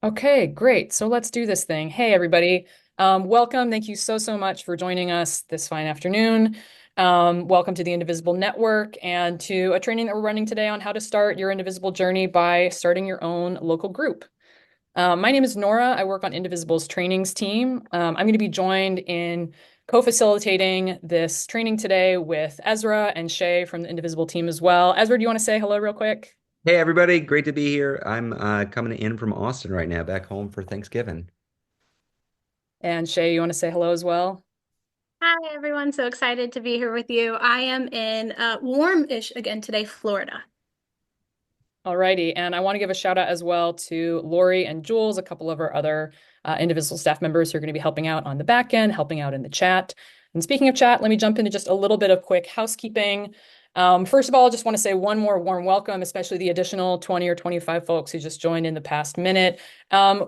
Okay, great. So let's do this thing. Hey, everybody. Welcome. Thank you so much for joining us this fine afternoon. Welcome to the Indivisible Network and to a training that we're running today on how to start your Indivisible journey by starting your own local group. My name is Nora. I work on Indivisible's trainings team. I'm going to be joined in co-facilitating this training today with Ezra and Shay from the Indivisible team as well. Ezra, do you want to say hello real quick? Hey everybody, great to be here. I'm coming in from Austin right now, back home for Thanksgiving. And Shay, you want to say hello as well? Hi, everyone. So excited to be here with you. I am in warm-ish again today, Florida. Alrighty, and I want to give a shout out as well to Lori and Jules, a couple of our other Indivisible staff members who are going to be helping out on the back end, helping out in the chat. And speaking of chat, let me jump into just a little bit of quick housekeeping. First of all, I just want to say one more warm welcome, especially the additional 20 or 25 folks who just joined in the past minute.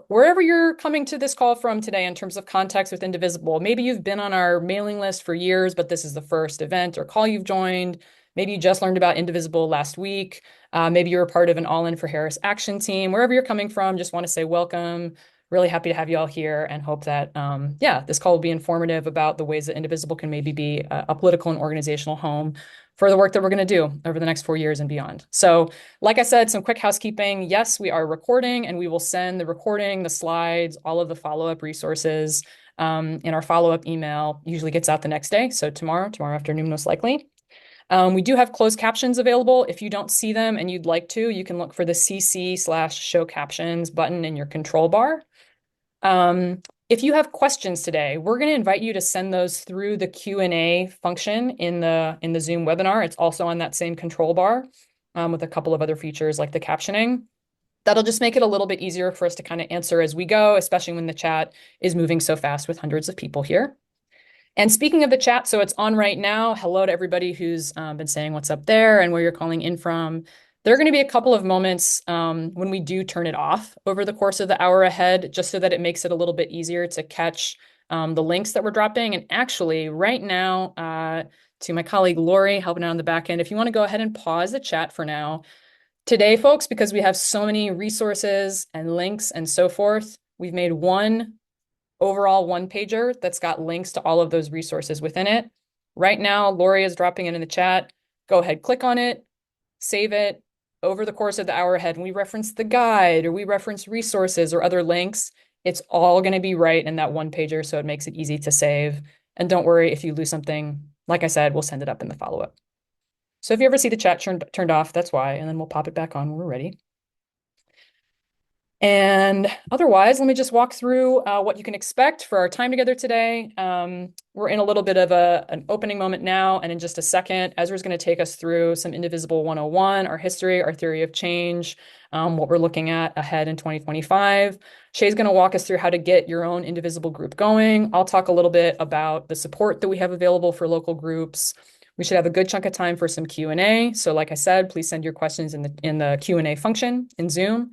Wherever you're coming to this call from today in terms of context with Indivisible, maybe you've been on our mailing list for years, but this is the first event or call you've joined. Maybe you just learned about Indivisible last week. Maybe you're a part of an All In for Harris action team. Wherever you're coming from, just want to say welcome. Really happy to have you all here and hope that, yeah, this call will be informative about the ways that Indivisible can maybe be a political and organizational home for the work that we're going to do over the next 4 years and beyond. So, like I said, some quick housekeeping. Yes, we are recording and we will send the recording, the slides, all of the follow-up resources in our follow-up email. Usually gets out the next day. So tomorrow afternoon, most likely. We do have closed captions available. If you don't see them and you'd like to, you can look for the CC/show captions button in your control bar. If you have questions today, we're going to invite you to send those through the Q&A function in the Zoom webinar. It's also on that same control bar with a couple of other features like the captioning. That'll just make it a little bit easier for us to kind of answer as we go, especially when the chat is moving so fast with hundreds of people here. And speaking of the chat, so it's on right now. Hello to everybody who's been saying what's up there and where you're calling in from. There are going to be a couple of moments when we do turn it off over the course of the hour ahead, just so that it makes it a little bit easier to catch the links that we're dropping. And actually, right now, to my colleague Lori helping out on the back end, if you want to go ahead and pause the chat for now. Today, folks, because we have so many resources and links and so forth, we've made one overall one pager that's got links to all of those resources within it. Right now, Lori is dropping it in the chat. Go ahead, click on it, save it. Over the course of the hour ahead, when we reference the guide or we reference resources or other links, it's all going to be right in that one pager, so it makes it easy to save. And don't worry if you lose something. Like I said, we'll send it up in the follow-up. So if you ever see the chat turned off, that's why, and then we'll pop it back on when we're ready. And otherwise, let me just walk through what you can expect for our time together today. We're in a little bit of an opening moment now, and in just a second, Ezra's going to take us through some Indivisible 101, our history, our theory of change, what we're looking at ahead in 2025. Shay's going to walk us through how to get your own Indivisible group going. I'll talk a little bit about the support that we have available for local groups. We should have a good chunk of time for some Q&A. So like I said, please send your questions in the Q&A function in Zoom.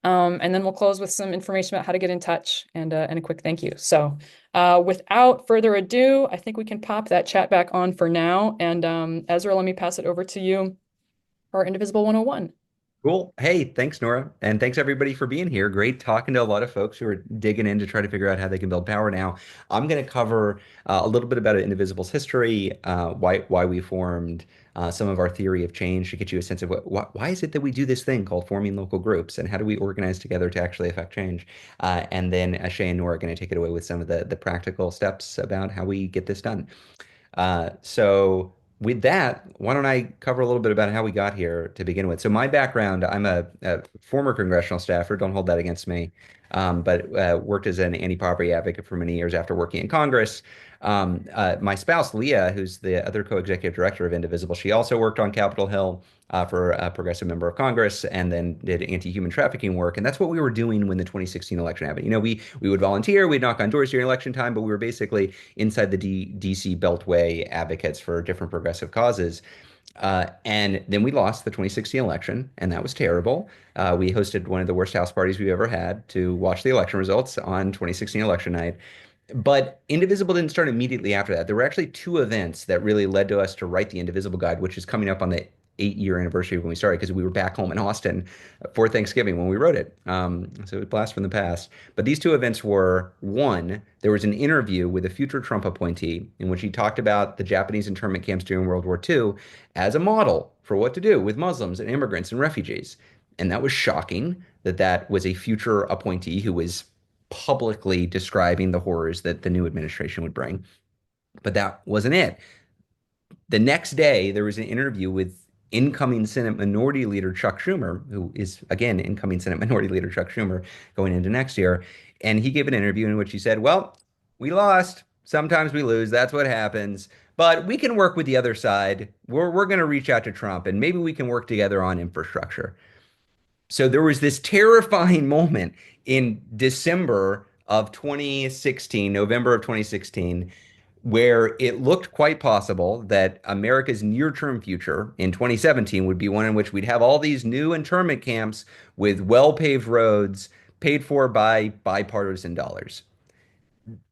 And then we'll close with some information about how to get in touch and a quick thank you. So without further ado, I think we can pop that chat back on for now. And Ezra, let me pass it over to you for Indivisible 101. Cool. Hey, thanks, Nora. And thanks everybody for being here. Great talking to a lot of folks who are digging in to try to figure out how they can build power now. I'm going to cover a little bit about Indivisible's history, why we formed, some of our theory of change to get you a sense of why is it that we do this thing called forming local groups and how do we organize together to actually affect change. And then Shay and Nora are going to take it away with some of the practical steps about how we get this done. So with that, why don't I cover a little bit about how we got here to begin with? So my background, I'm a former congressional staffer, don't hold that against me, but worked as an anti-poverty advocate for many years after working in Congress. My spouse, Leah, who's the other co-executive director of Indivisible, she also worked on Capitol Hill for a progressive member of Congress and then did anti-human trafficking work. And that's what we were doing when the 2016 election happened. You know, we would volunteer, we'd knock on doors during election time, but we were basically inside the DC Beltway advocates for different progressive causes. And then we lost the 2016 election, and that was terrible. We hosted one of the worst house parties we've ever had to watch the election results on 2016 election night. But Indivisible didn't start immediately after that. There were actually two events that really led to us to write the Indivisible Guide, which is coming up on the 8-year anniversary when we started because we were back home in Austin for Thanksgiving when we wrote it. So it was a blast from the past. But these two events were, one, there was an interview with a future Trump appointee in which he talked about the Japanese internment camps during World War II as a model for what to do with Muslims and immigrants and refugees. And that was shocking that that was a future appointee who was publicly describing the horrors that the new administration would bring. But that wasn't it. The next day, there was an interview with incoming Senate Minority Leader Chuck Schumer, who is, again, incoming Senate Minority Leader Chuck Schumer going into next year. And he gave an interview in which he said, well, we lost. Sometimes we lose. That's what happens. But we can work with the other side. We're going to reach out to Trump and maybe we can work together on infrastructure. So there was this terrifying moment in December of 2016, November of 2016, where it looked quite possible that America's near-term future in 2017 would be one in which we'd have all these new internment camps with well-paved roads paid for by bipartisan dollars.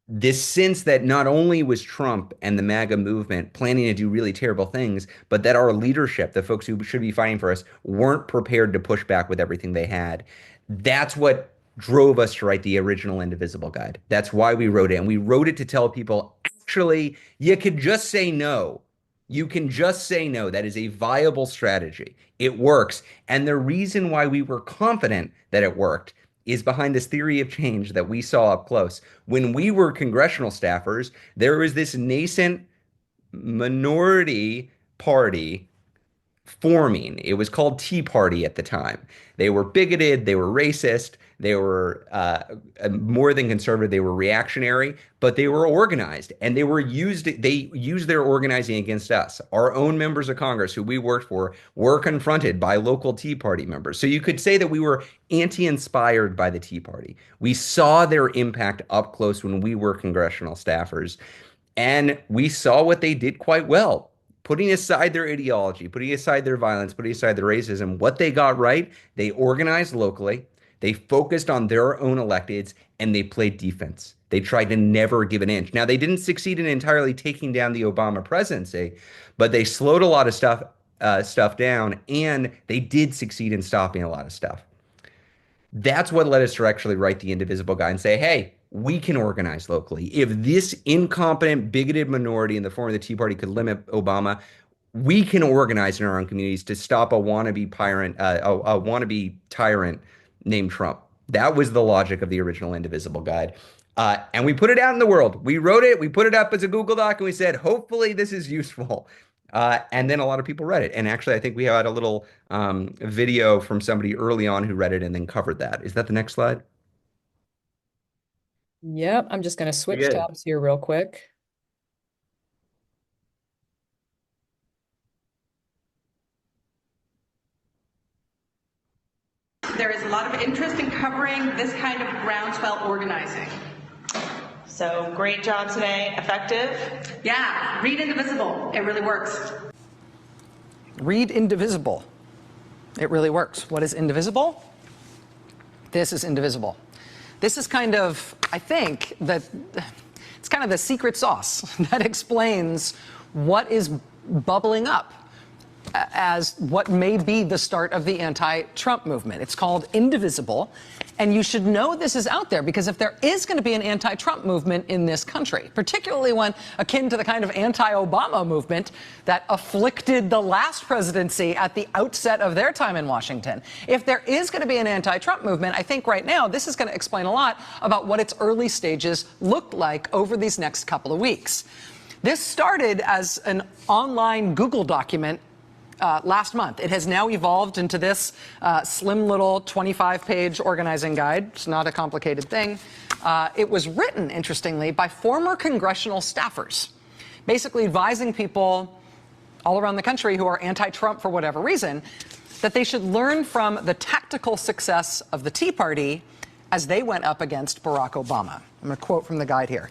This sense that not only was Trump and the MAGA movement planning to do really terrible things, but that our leadership, the folks who should be fighting for us, weren't prepared to push back with everything they had. That's what drove us to write the original Indivisible guide. That's why we wrote it. And we wrote it to tell people, actually, you could just say no. You can just say no. That is a viable strategy. It works. And the reason why we were confident that it worked is behind this theory of change that we saw up close. When we were congressional staffers, there was this nascent minority party forming. It was called Tea Party at the time. They were bigoted, they were racist, they were more than conservative, they were reactionary, but they were organized and they used their organizing against us. Our own members of Congress who we worked for were confronted by local Tea Party members. So you could say that we were anti-inspired by the Tea Party. We saw their impact up close when we were congressional staffers, and we saw what they did quite well. Putting aside their ideology, putting aside their violence, putting aside their racism, what they got right, they organized locally, they focused on their own electeds, and they played defense. They tried to never give an inch. Now, they didn't succeed in entirely taking down the Obama presidency, but they slowed a lot of stuff down, and they did succeed in stopping a lot of stuff. That's what led us to actually write the Indivisible guide and say, hey, we can organize locally. If this incompetent, bigoted minority in the form of the Tea Party could limit Obama, we can organize in our own communities to stop a wannabe tyrant named Trump. That was the logic of the original Indivisible guide. And we put it out in the world. We wrote it, we put it up as a Google Doc, and we said, hopefully this is useful. And then a lot of people read it. And actually, I think we had a little video from somebody early on who read it and then covered that. Is that the next slide? Yep, I'm just going to switch Good. tabs here real quick. There is a lot of interest in covering this kind of groundswell organizing. So great job today. Effective? Yeah, read Indivisible. It really works. Read Indivisible. It really works. What is Indivisible? This is Indivisible. This is kind of, I think, it's kind of the secret sauce that explains what is bubbling up as what may be the start of the anti-Trump movement. It's called Indivisible, and you should know this is out there because if there is going to be an anti-Trump movement in this country, particularly one akin to the kind of anti-Obama movement that afflicted the last presidency at the outset of their time in Washington, if there is going to be an anti-Trump movement, I think right now this is going to explain a lot about what its early stages looked like over these next couple of weeks. This started as an online Google document last month. It has now evolved into this slim little 25-page organizing guide. It's not a complicated thing. It was written, interestingly, by former congressional staffers, basically advising people all around the country who are anti-Trump for whatever reason that they should learn from the tactical success of the Tea Party as they went up against Barack Obama. I'm going to quote from the guide here.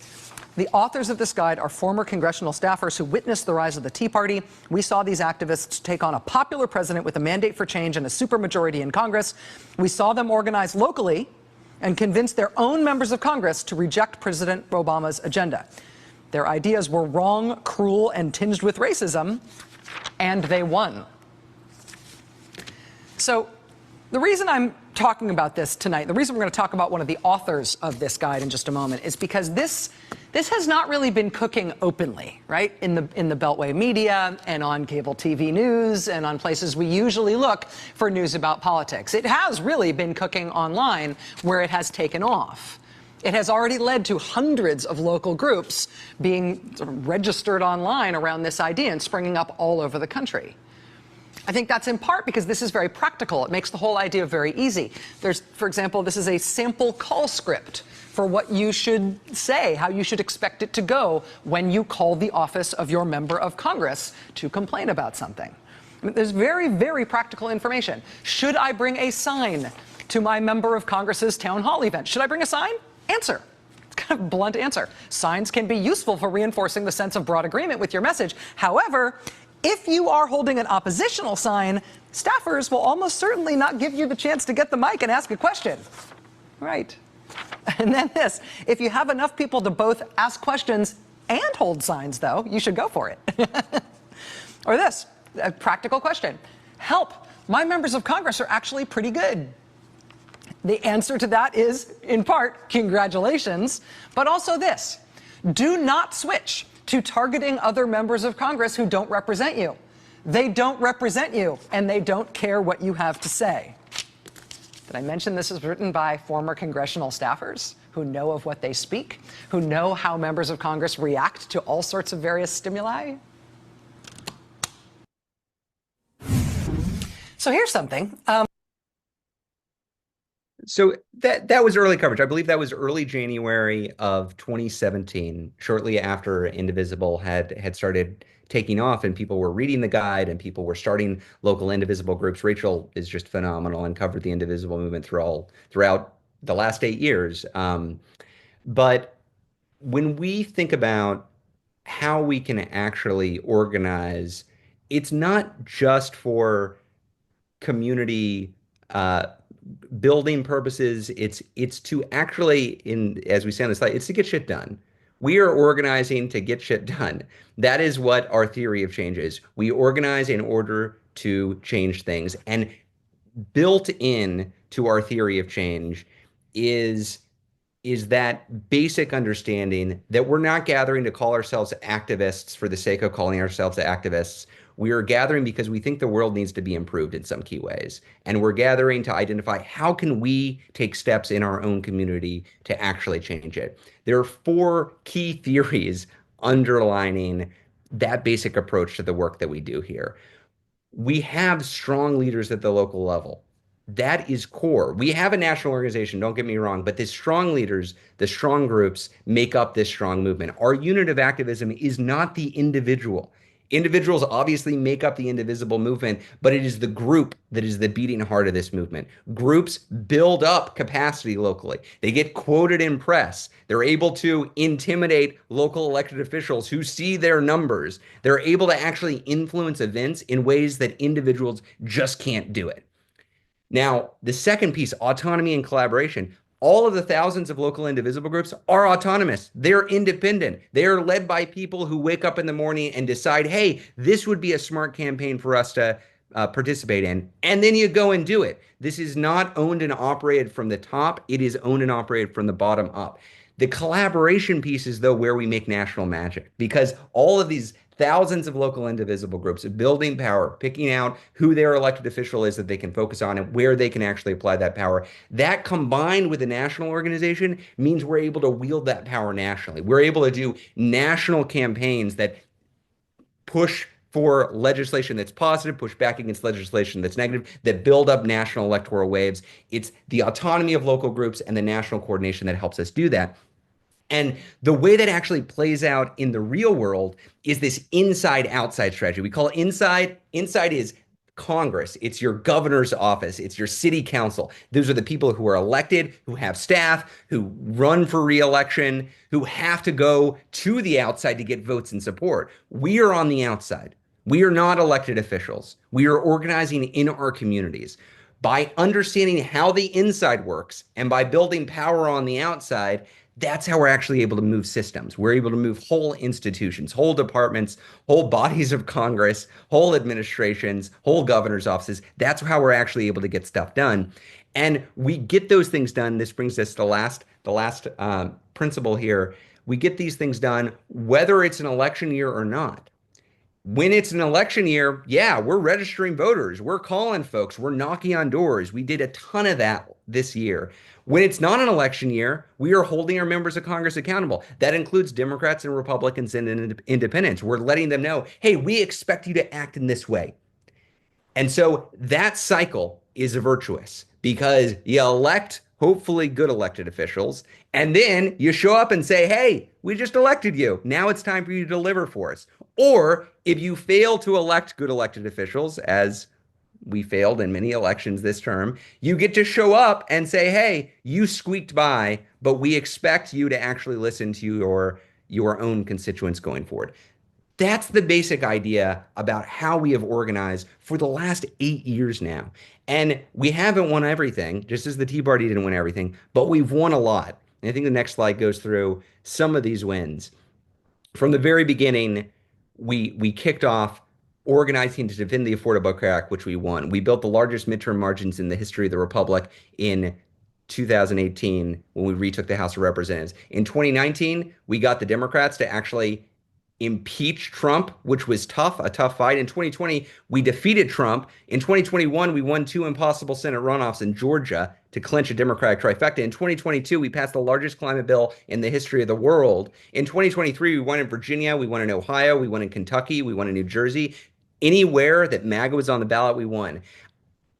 The authors of this guide are former congressional staffers who witnessed the rise of the Tea Party. We saw these activists take on a popular president with a mandate for change and a supermajority in Congress. We saw them organize locally and convince their own members of Congress to reject President Obama's agenda. Their ideas were wrong, cruel, and tinged with racism, and they won. So the reason I'm talking about this tonight, the reason we're going to talk about one of the authors of this guide in just a moment, is because this has not really been cooking openly, right? In the Beltway media and on cable TV news and on places we usually look for news about politics. It has really been cooking online where it has taken off. It has already led to hundreds of local groups being sort of registered online around this idea and springing up all over the country. I think that's in part because this is very practical. It makes the whole idea very easy. There's, for example, this is a sample call script for what you should say, how you should expect it to go when you call the office of your member of Congress to complain about something. I mean, there's very, very practical information. Should I bring a sign to my member of Congress's town hall event? Should I bring a sign? Answer. It's kind of a blunt answer. Signs can be useful for reinforcing the sense of broad agreement with your message. However, if you are holding an oppositional sign, staffers will almost certainly not give you the chance to get the mic and ask a question. Right. And then this, if you have enough people to both ask questions and hold signs, though, you should go for it. Or this, a practical question. Help, my members of Congress are actually pretty good. The answer to that is, in part, congratulations, but also this. Do not switch to targeting other members of Congress who don't represent you. They don't represent you, and they don't care what you have to say. Did I mention this is written by former congressional staffers who know of what they speak, who know how members of Congress react to all sorts of various stimuli? So here's something. So that was early coverage. I believe that was early January of 2017, shortly after Indivisible had started taking off and people were reading the guide and people were starting local Indivisible groups. Rachel is just phenomenal and covered the Indivisible movement throughout the last 8 years. But when we think about how we can actually organize, it's not just for community building purposes. It's to actually, as we say on the slide, it's to get shit done. We are organizing to get shit done. That is what our theory of change is. We organize in order to change things. And built in to our theory of change is that basic understanding that we're not gathering to call ourselves activists for the sake of calling ourselves activists. We are gathering because we think the world needs to be improved in some key ways. And we're gathering to identify how can we take steps in our own community to actually change it. There are 4 key theories underlining that basic approach to the work that we do here. We have strong leaders at the local level. That is core. We have a national organization, don't get me wrong, but the strong leaders, the strong groups make up this strong movement. Our unit of activism is not the individual. Individuals obviously make up the Indivisible movement, but it is the group that is the beating heart of this movement. Groups build up capacity locally. They get quoted in press. They're able to intimidate local elected officials who see their numbers. They're able to actually influence events in ways that individuals just can't do it. Now, the second piece, autonomy and collaboration. All of the thousands of local Indivisible groups are autonomous. They're independent. They are led by people who wake up in the morning and decide, hey, this would be a smart campaign for us to participate in. And then you go and do it. This is not owned and operated from the top. It is owned and operated from the bottom up. The collaboration piece is, though, where we make national magic, because all of these thousands of local Indivisible groups building power, picking out who their elected official is that they can focus on and where they can actually apply that power. That combined with a national organization means we're able to wield that power nationally. We're able to do national campaigns that push for legislation that's positive, push back against legislation that's negative, that build up national electoral waves. It's the autonomy of local groups and the national coordination that helps us do that. And the way that actually plays out in the real world is this inside-outside strategy. We call it inside. Inside is Congress. It's your governor's office. It's your city council. Those are the people who are elected, who have staff, who run for re-election, who have to go to the outside to get votes and support. We are on the outside. We are not elected officials. We are organizing in our communities. By understanding how the inside works and by building power on the outside, That's how we're actually able to move systems. We're able to move whole institutions, whole departments, whole bodies of Congress, whole administrations, whole governor's offices. That's how we're actually able to get stuff done. And we get those things done. This brings us to the last principle here. We get these things done whether it's an election year or not. When it's an election year, yeah, we're registering voters. We're calling folks. We're knocking on doors. We did a ton of that this year. When it's not an election year, we are holding our members of Congress accountable. That includes Democrats and Republicans and independents. We're letting them know, hey, we expect you to act in this way. And so that cycle is virtuous because you elect hopefully good elected officials, and then you show up and say, hey, we just elected you. Now it's time for you to deliver for us. Or if you fail to elect good elected officials, as we failed in many elections this term, you get to show up and say, hey, you squeaked by, but we expect you to actually listen to your own constituents going forward. That's the basic idea about how we have organized for the last 8 years now. And we haven't won everything, just as the Tea Party didn't win everything, but we've won a lot. And I think the next slide goes through some of these wins. From the very beginning, we kicked off organizing to defend the Affordable Care Act, which we won. We built the largest midterm margins in the history of the Republic in 2018 when we retook the House of Representatives. In 2019, we got the Democrats to actually impeach Trump, which was tough, a tough fight. In 2020, we defeated Trump. In 2021, we won two impossible Senate runoffs in Georgia to clinch a Democratic trifecta. In 2022, we passed the largest climate bill in the history of the world. In 2023, we won in Virginia, we won in Ohio, we won in Kentucky, we won in New Jersey. Anywhere that MAGA was on the ballot, we won.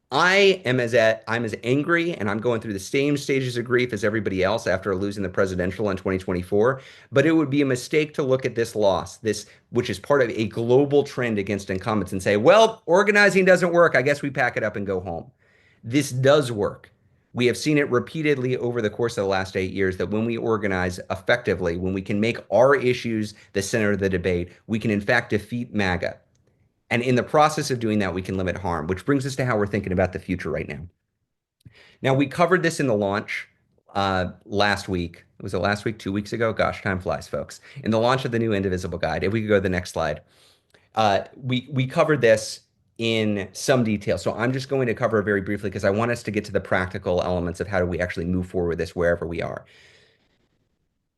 I'm as angry and I'm going through the same stages of grief as everybody else after losing the presidential in 2024. But it would be a mistake to look at this loss, this which is part of a global trend against incumbents, and say, well, organizing doesn't work. I guess we pack it up and go home. This does work. We have seen it repeatedly over the course of the last 8 years that when we organize effectively, when we can make our issues the center of the debate, we can in fact defeat MAGA. And in the process of doing that, we can limit harm, which brings us to how we're thinking about the future right now. Now, we covered this in the launch last week. Was it last week, 2 weeks ago? Gosh, time flies, folks. In the launch of the new Indivisible guide, if we could go to the next slide, we covered this in some detail. So I'm just going to cover it very briefly because I want us to get to the practical elements of how do we actually move forward with this wherever we are.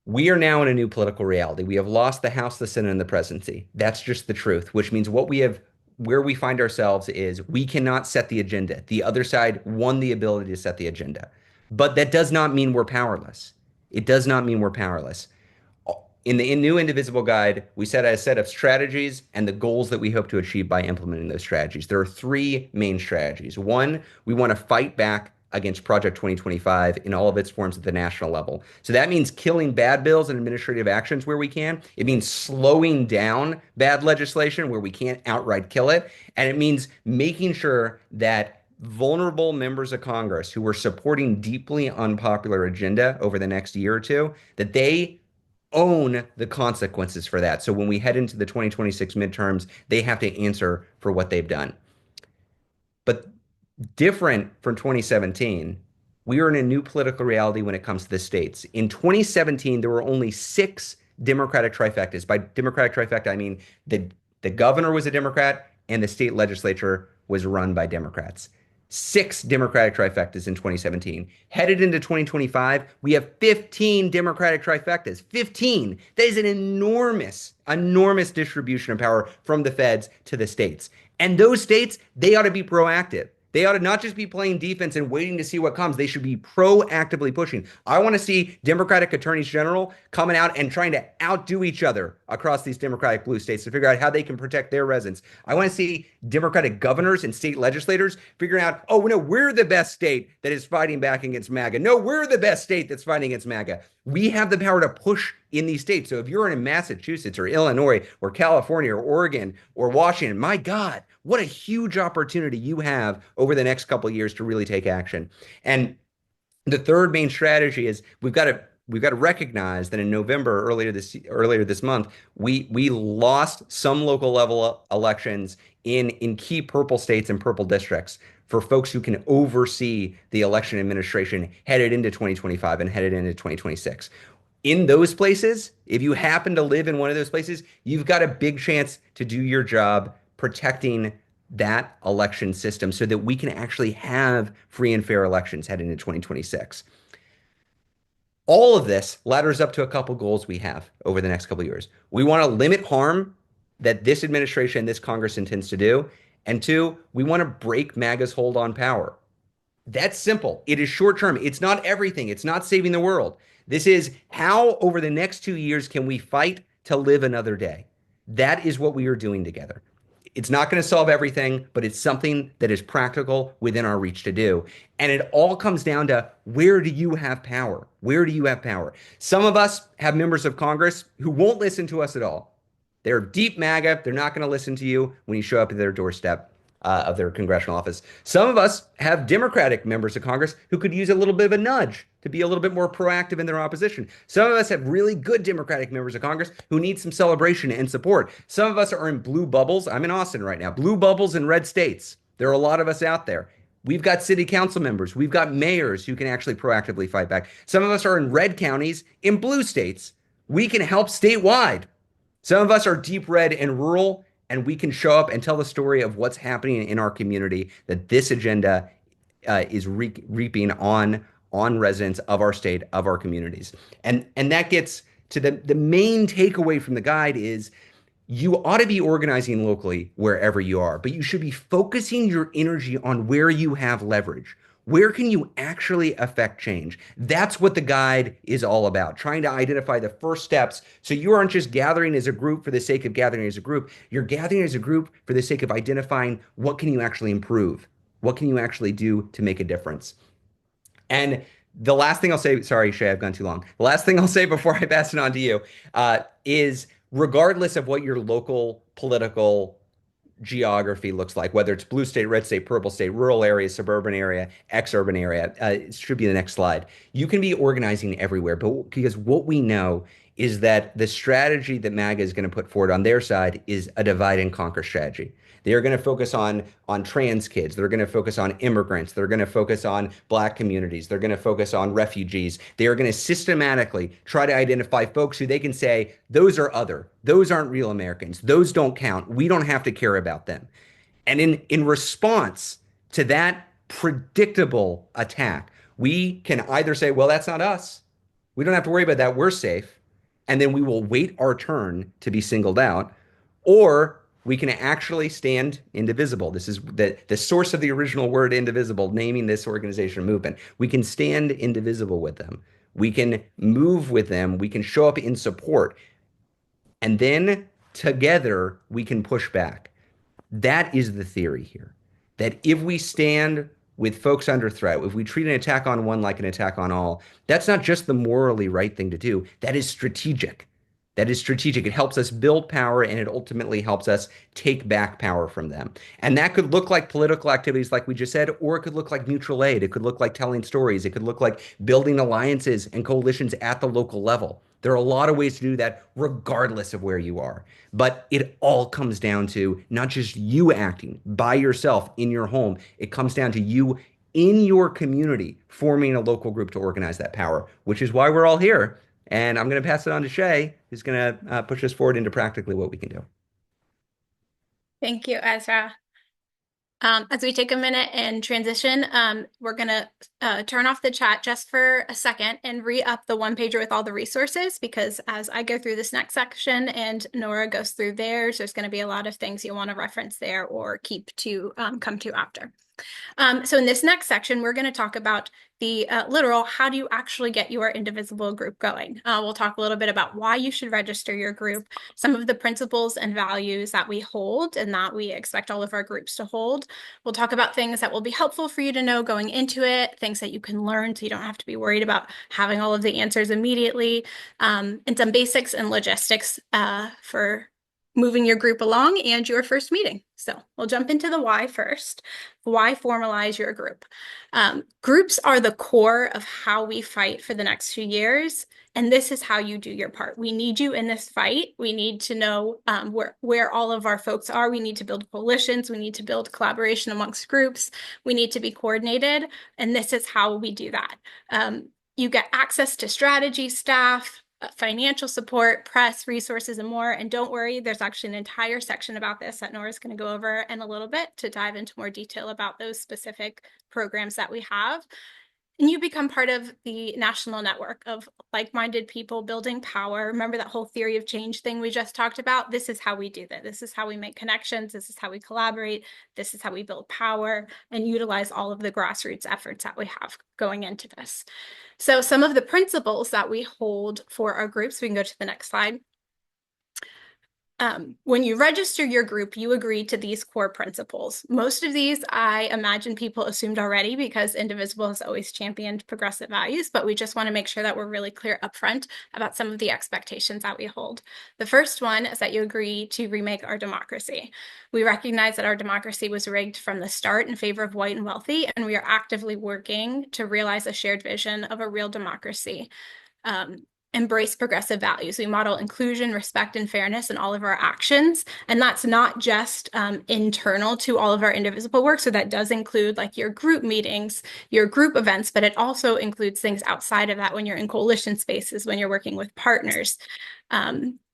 We are now in a new political reality. We have lost the House, the Senate, and the presidency. That's just the truth, which means where we find ourselves is we cannot set the agenda. The other side won the ability to set the agenda. But that does not mean we're powerless. It does not mean we're powerless. In the new Indivisible guide, we set a set of strategies and the goals that we hope to achieve by implementing those strategies. There are three main strategies. One, we want to fight back against Project 2025 in all of its forms at the national level. So that means killing bad bills and administrative actions where we can. It means slowing down bad legislation where we can't outright kill it. And it means making sure that vulnerable members of Congress who are supporting deeply unpopular agenda over the next year or two, that they own the consequences for that. So when we head into the 2026 midterms, they have to answer for what they've done. But different from 2017, we are in a new political reality when it comes to the states. In 2017, there were only 6 Democratic trifectas. By Democratic trifecta, I mean the governor was a Democrat and the state legislature was run by Democrats. 6 Democratic trifectas in 2017. Headed into 2025, we have 15 Democratic trifectas. 15. That is an enormous, enormous distribution of power from the feds to the states. And those states, they ought to be proactive. They ought to not just be playing defense and waiting to see what comes. They should be proactively pushing. I want to see Democratic attorneys general coming out and trying to outdo each other across these Democratic blue states to figure out how they can protect their residents. I want to see Democratic governors and state legislators figuring out, oh, no, we're the best state that is fighting back against MAGA. No, we're the best state that's fighting against MAGA. We have the power to push in these states. So if you're in Massachusetts or Illinois or California or Oregon or Washington, my God, what a huge opportunity you have over the next couple of years to really take action. And the third main strategy is we've got to recognize that in November earlier this month, we lost some local level elections in key purple states and purple districts for folks who can oversee the election administration headed into 2025 and headed into 2026. In those places, if you happen to live in one of those places, you've got a big chance to do your job protecting that election system so that we can actually have free and fair elections heading into 2026. All of this ladders up to a couple goals we have over the next couple of years. We want to limit harm that this administration, this Congress intends to do. And two, we want to break MAGA's hold on power. That's simple. It is short term. It's not everything. It's not saving the world. This is how, over the next 2 years, can we fight to live another day? That is what we are doing together. It's not going to solve everything, but it's something that is practical within our reach to do. And it all comes down to, where do you have power? Where do you have power? Some of us have members of Congress who won't listen to us at all. They're deep MAGA. They're not going to listen to you when you show up at their doorstep of their congressional office. Some of us have Democratic members of Congress who could use a little bit of a nudge to be a little bit more proactive in their opposition. Some of us have really good Democratic members of Congress who need some celebration and support. Some of us are in blue bubbles. I'm in Austin right now. Blue bubbles in red states. There are a lot of us out there. We've got city council members. We've got mayors who can actually proactively fight back. Some of us are in red counties in blue states. We can help statewide. Some of us are deep red and rural, and we can show up and tell the story of what's happening in our community, that this agenda is reaping on residents of our state, of our communities. And that gets to the main takeaway from the guide is, you ought to be organizing locally wherever you are, but you should be focusing your energy on where you have leverage. Where can you actually affect change? That's what the guide is all about, trying to identify the first steps so you aren't just gathering as a group for the sake of gathering as a group. You're gathering as a group for the sake of identifying what can you actually improve? What can you actually do to make a difference? And the last thing I'll say, sorry, Shay, I've gone too long. The last thing I'll say before I pass it on to you is, regardless of what your local political geography looks like, whether it's blue state, red state, purple state, rural area, suburban area, ex-urban area. It should be the next slide. You can be organizing everywhere, but because what we know is that the strategy that MAGA is going to put forward on their side is a divide and conquer strategy. They are going to focus on trans kids. They're going to focus on immigrants. They're going to focus on Black communities. They're going to focus on refugees. They are going to systematically try to identify folks who they can say, those are other. Those aren't real Americans. Those don't count. We don't have to care about them. And in response to that predictable attack, we can either say, well, that's not us. We don't have to worry about that. We're safe. And then we will wait our turn to be singled out. Or we can actually stand indivisible. This is the source of the original word indivisible, naming this organization movement. We can stand indivisible with them. We can move with them. We can show up in support. And then together we can push back. That is the theory here. That if we stand with folks under threat, if we treat an attack on one like an attack on all, that's not just the morally right thing to do. That is strategic. That is strategic. It helps us build power, and it ultimately helps us take back power from them. And that could look like political activities like we just said, or it could look like mutual aid. It could look like telling stories. It could look like building alliances and coalitions at the local level. There are a lot of ways to do that regardless of where you are. But it all comes down to not just you acting by yourself in your home. It comes down to you in your community forming a local group to organize that power, which is why we're all here. And I'm going to pass it on to Shay, who's going to push us forward into practically what we can do. Thank you, Ezra. As we take a minute and transition, we're going to turn off the chat just for a second and re-up the one pager with all the resources, because as I go through this next section and Nora goes through theirs, there's going to be a lot of things you'll want to reference there or keep to come to after. So in this next section, we're going to talk about the literal, how do you actually get your Indivisible group going? We'll talk a little bit about why you should register your group, some of the principles and values that we hold and that we expect all of our groups to hold. We'll talk about things that will be helpful for you to know going into it, things that you can learn so you don't have to be worried about having all of the answers immediately, and some basics and logistics for moving your group along and your first meeting. So we'll jump into the why first. Why formalize your group? Groups are the core of how we fight for the next few years. And this is how you do your part. We need you in this fight. We need to know where all of our folks are. We need to build coalitions. We need to build collaboration amongst groups. We need to be coordinated. And this is how we do that. You get access to strategy staff, financial support, press, resources, and more. And don't worry, there's actually an entire section about this that Nora's going to go over in a little bit to dive into more detail about those specific programs that we have. And you become part of the national network of like-minded people building power. Remember that whole theory of change thing we just talked about? This is how we do that. This is how we make connections. This is how we collaborate. This is how we build power and utilize all of the grassroots efforts that we have going into this. So some of the principles that we hold for our groups, we can go to the next slide. When you register your group, you agree to these core principles. Most of these, I imagine people assumed already because Indivisible has always championed progressive values, but we just want to make sure that we're really clear upfront about some of the expectations that we hold. The first one is that you agree to remake our democracy. We recognize that our democracy was rigged from the start in favor of white and wealthy, and we are actively working to realize a shared vision of a real democracy. Embrace progressive values. We model inclusion, respect, and fairness in all of our actions. And that's not just internal to all of our Indivisible work. So that does include like your group meetings, your group events, but it also includes things outside of that when you're in coalition spaces, when you're working with partners.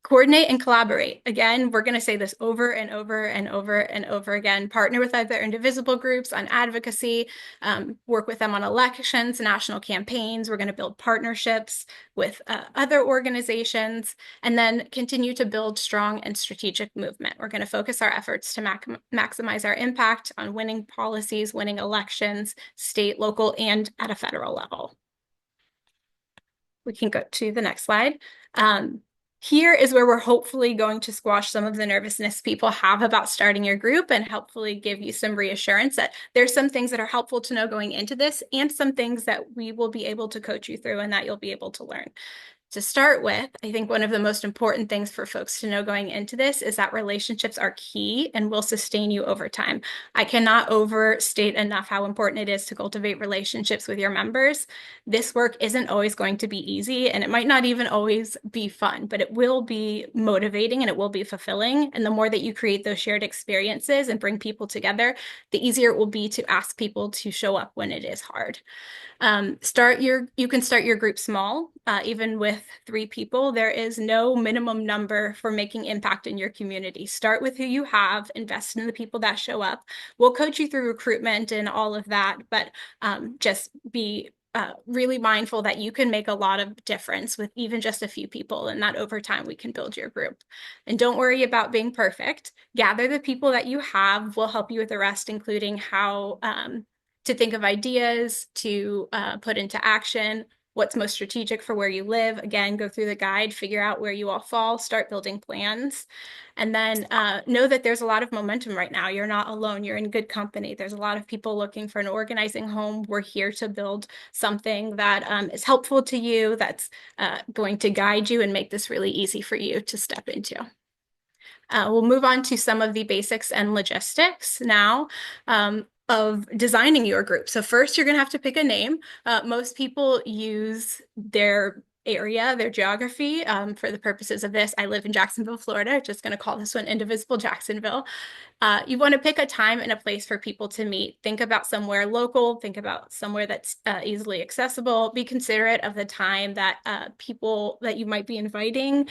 Coordinate and collaborate. Again, we're going to say this over and over and over and over again. Partner with other Indivisible groups on advocacy, work with them on elections, national campaigns. We're going to build partnerships with other organizations, and then continue to build strong and strategic movement. We're going to focus our efforts to maximize our impact on winning policies, winning elections, state, local, and at a federal level. We can go to the next slide. Here is where we're hopefully going to squash some of the nervousness people have about starting your group and hopefully give you some reassurance that there's some things that are helpful to know going into this and some things that we will be able to coach you through and that you'll be able to learn. To start with, I think one of the most important things for folks to know going into this is that relationships are key and will sustain you over time. I cannot overstate enough how important it is to cultivate relationships with your members. This work isn't always going to be easy, and it might not even always be fun, but it will be motivating and it will be fulfilling. And the more that you create those shared experiences and bring people together, the easier it will be to ask people to show up when it is hard. You can start your group small, even with 3 people. There is no minimum number for making impact in your community. Start with who you have, invest in the people that show up. We'll coach you through recruitment and all of that, but just be really mindful that you can make a lot of difference with even just a few people, and that over time we can build your group. And don't worry about being perfect. Gather the people that you have. We'll help you with the rest, including how to think of ideas, to put into action, what's most strategic for where you live. Again, go through the guide, figure out where you all fall, start building plans. And then know that there's a lot of momentum right now. You're not alone. You're in good company. There's a lot of people looking for an organizing home. We're here to build something that is helpful to you, that's going to guide you and make this really easy for you to step into. We'll move on to some of the basics and logistics now. Of designing your group. So first, you're going to have to pick a name. Most people use their area, their geography. For the purposes of this, I live in Jacksonville, Florida. Just going to call this one Indivisible Jacksonville. You want to pick a time and a place for people to meet. Think about somewhere local. Think about somewhere that's easily accessible. Be considerate of the time that people that you might be inviting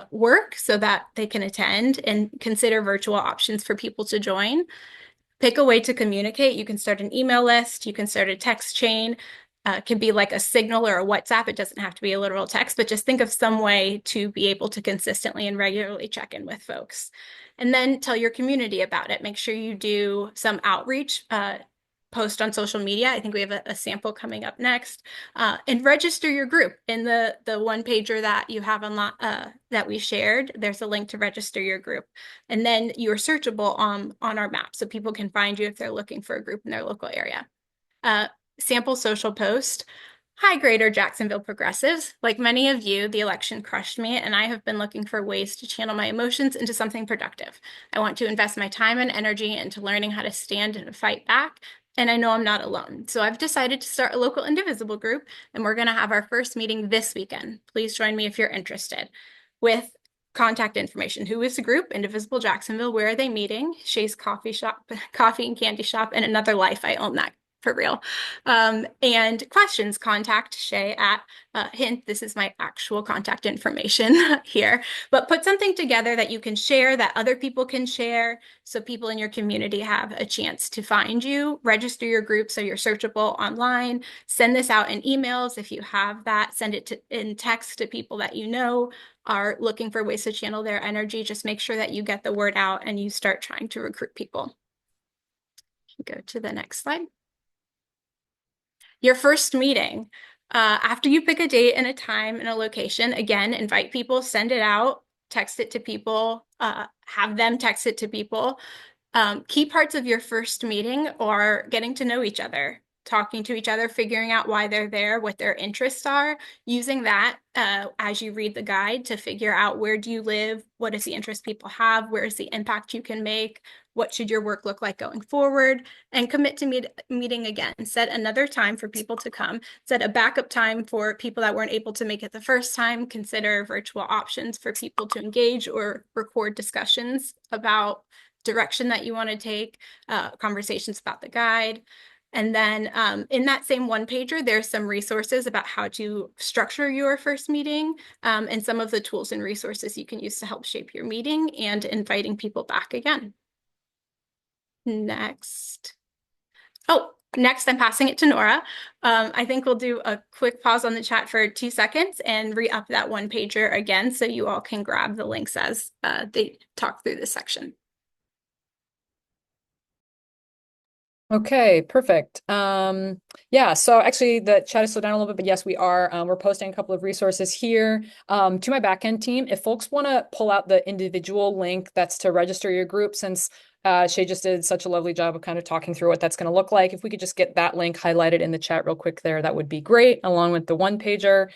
work so that they can attend, and consider virtual options for people to join. Pick a way to communicate. You can start an email list. You can start a text chain. It can be like a Signal or a WhatsApp. It doesn't have to be a literal text, but just think of some way to be able to consistently and regularly check in with folks. And then tell your community about it. Make sure you do some outreach, post on social media. I think we have a sample coming up next. And register your group. In the one pager that you have that we shared, there's a link to register your group. And then you are searchable on our map, so people can find you if they're looking for a group in their local area. Sample social post. Hi, Greater Jacksonville Progressives. Like many of you, the election crushed me, and I have been looking for ways to channel my emotions into something productive. I want to invest my time and energy into learning how to stand and fight back. And I know I'm not alone. So I've decided to start a local Indivisible group, and we're going to have our first meeting this weekend. Please join me if you're interested. With contact information. Who is the group? Indivisible Jacksonville. Where are they meeting? Shay's Coffee Shop, Coffee and Candy Shop, and Another Life. I own that for real. And questions, contact Shay at hint. This is my actual contact information here, but put something together that you can share, that other people can share, so people in your community have a chance to find you. Register your group so you're searchable online. Send this out in emails if you have that. Send it in text to people that you know are looking for ways to channel their energy. Just make sure that you get the word out and you start trying to recruit people. Go to the next slide. Your first meeting. After you pick a date and a time and a location, again, invite people, send it out, text it to people, have them text it to people. Key parts of your first meeting are getting to know each other, talking to each other, figuring out why they're there, what their interests are, using that as you read the guide to figure out where do you live, what is the interest people have, where is the impact you can make, what should your work look like going forward, and commit to meeting again. Set another time for people to come. Set a backup time for people that weren't able to make it the first time. Consider virtual options for people to engage or record discussions about direction that you want to take, conversations about the guide. And then in that same one pager, there's some resources about how to structure your first meeting and some of the tools and resources you can use to help shape your meeting and inviting people back again. Next. Oh, next I'm passing it to Nora. I think we'll do a quick pause on the chat for 2 seconds and re-up that one pager again so you all can grab the links as they talk through this section. Okay, perfect. Yeah, so actually the chat is slowed down a little bit, but yes, we are. We're posting a couple of resources here. To my backend team, if folks want to pull out the individual link that's to register your group, since Shay just did such a lovely job of kind of talking through what that's going to look like. If we could just get that link highlighted in the chat real quick there, that would be great, along with the one pager.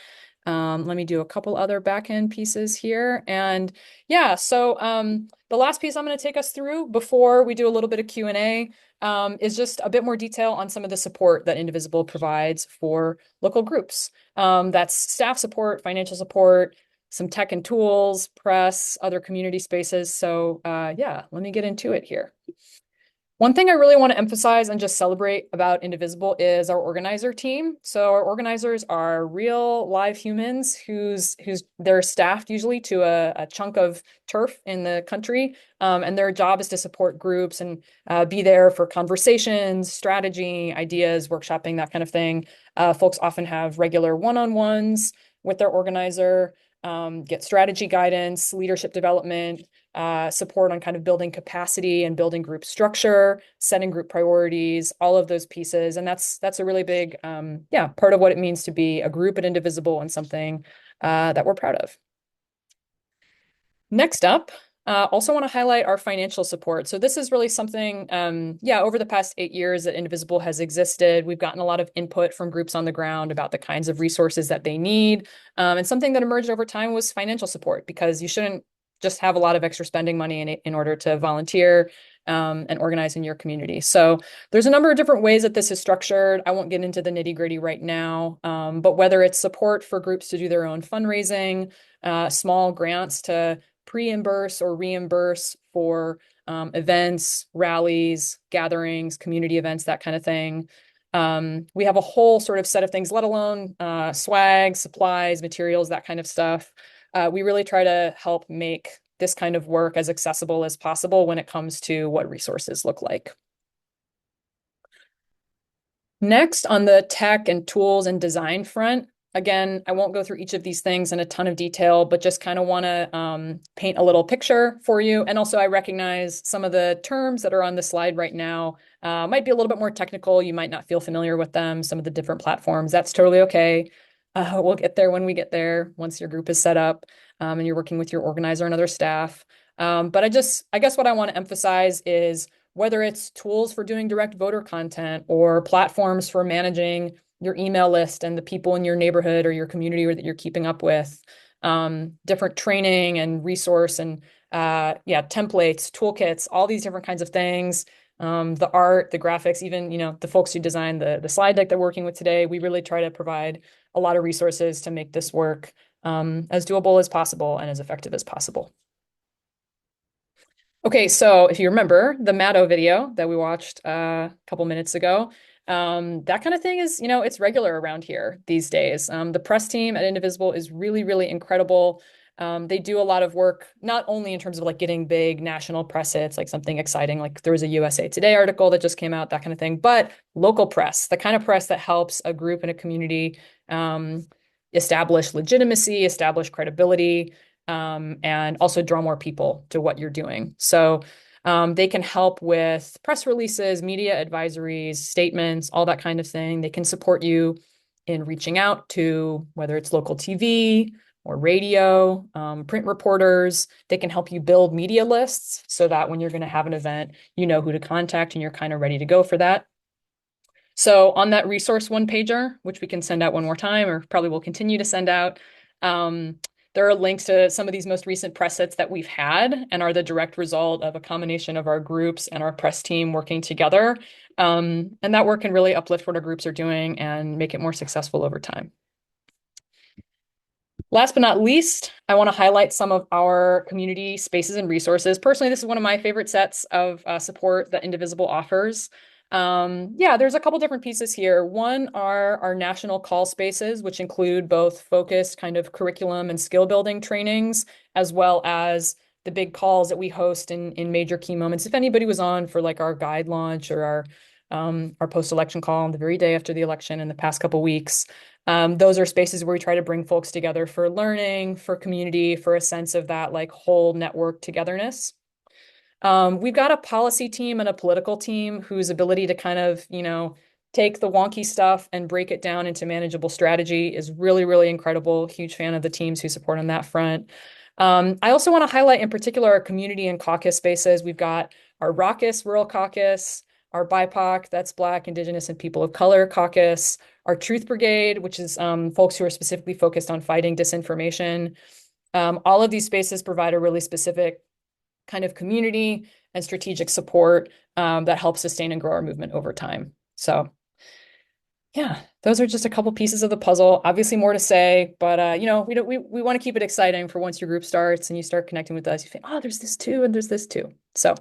Let me do a couple other backend pieces here. And yeah, so the last piece I'm going to take us through before we do a little bit of Q&A is just a bit more detail on some of the support that Indivisible provides for local groups. That's staff support, financial support, some tech and tools, press, other community spaces. So yeah, let me get into it here. One thing I really want to emphasize and just celebrate about Indivisible is our organizer team. So our organizers are real live humans who's they're staffed usually to a chunk of turf in the country. And their job is to support groups and be there for conversations, strategy, ideas, workshopping, that kind of thing. Folks often have regular one-on-ones with their organizer, get strategy guidance, leadership development, support on kind of building capacity and building group structure, setting group priorities, all of those pieces. And that's a really big, part of what it means to be a group at Indivisible and something that we're proud of. Next up, also want to highlight our financial support. So this is really something, over the past 8 years that Indivisible has existed, we've gotten a lot of input from groups on the ground about the kinds of resources that they need. And something that emerged over time was financial support, because you shouldn't just have a lot of extra spending money in order to volunteer and organize in your community. So there's a number of different ways that this is structured. I won't get into the nitty-gritty right now, but whether it's support for groups to do their own fundraising, small grants to pre-reimburse or reimburse for events, rallies, gatherings, community events, that kind of thing. We have a whole sort of set of things, let alone swag, supplies, materials, that kind of stuff. We really try to help make this kind of work as accessible as possible when it comes to what resources look like. Next, on the tech and tools and design front, again, I won't go through each of these things in a ton of detail, but just kind of want to paint a little picture for you. And also, I recognize some of the terms that are on the slide right now might be a little bit more technical. You might not feel familiar with them, some of the different platforms. That's totally okay. We'll get there when we get there, once your group is set up and you're working with your organizer and other staff. But I guess what I want to emphasize is whether it's tools for doing direct voter content or platforms for managing your email list and the people in your neighborhood or your community or that you're keeping up with, different training and resource and templates, toolkits, all these different kinds of things. The art, the graphics, even, the folks who designed the slide deck they're working with today, we really try to provide a lot of resources to make this work as doable as possible and as effective as possible. Okay, so if you remember the Maddo video that we watched a couple minutes ago, That kind of thing is, it's regular around here these days. The press team at Indivisible is really, really incredible. They do a lot of work, not only in terms of like getting big national press hits, like something exciting, like there was a USA Today article that just came out, that kind of thing, but local press, the kind of press that helps a group and a community establish legitimacy, establish credibility, and also draw more people to what you're doing. So they can help with press releases, media advisories, statements, all that kind of thing. They can support you in reaching out to whether it's local TV or radio, print reporters. They can help you build media lists so that when you're going to have an event, you know who to contact and you're kind of ready to go for that. So on that resource one pager, which we can send out one more time, or probably will continue to send out, there are links to some of these most recent press hits that we've had and are the direct result of a combination of our groups and our press team working together. And that work can really uplift what our groups are doing and make it more successful over time. Last but not least, I want to highlight some of our community spaces and resources. Personally, this is one of my favorite sets of support that Indivisible offers. Yeah, there's a couple different pieces here. One are our national call spaces, which include both focused kind of curriculum and skill building trainings, as well as the big calls that we host in major key moments. If anybody was on for like our guide launch or our post-election call on the very day after the election in the past couple weeks, those are spaces where we try to bring folks together for learning, for community, for a sense of that like whole network togetherness. We've got a policy team and a political team whose ability to kind of, take the wonky stuff and break it down into manageable strategy is really, really incredible. Huge fan of the teams who support on that front. I also want to highlight in particular our community and caucus spaces. We've got our Raucous Rural Caucus, our BIPOC, that's Black, Indigenous, and People of Color Caucus, our Truth Brigade, which is folks who are specifically focused on fighting disinformation. All of these spaces provide a really specific kind of community and strategic support that helps sustain and grow our movement over time. So yeah, those are just a couple pieces of the puzzle. Obviously more to say, but we want to keep it exciting for once your group starts and you start connecting with us, you think, oh, there's this too, and there's this too. So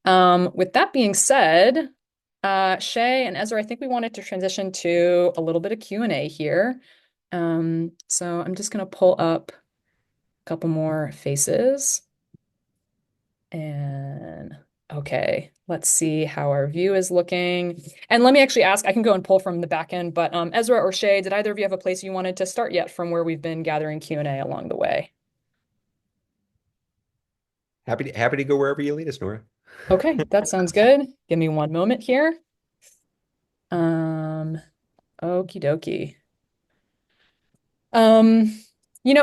with that being said, Shay and Ezra, I think we wanted to transition to a little bit of Q&A here. So I'm just going to pull up a couple more faces. And okay, let's see how our view is looking. And let me actually ask, I can go and pull from the back end, but Ezra or Shay, did either of you have a place you wanted to start yet from where we've been gathering Q&A along the way? Happy to go wherever you lead us, Nora. Okay, that sounds good. Give me one moment here. Okie dokie.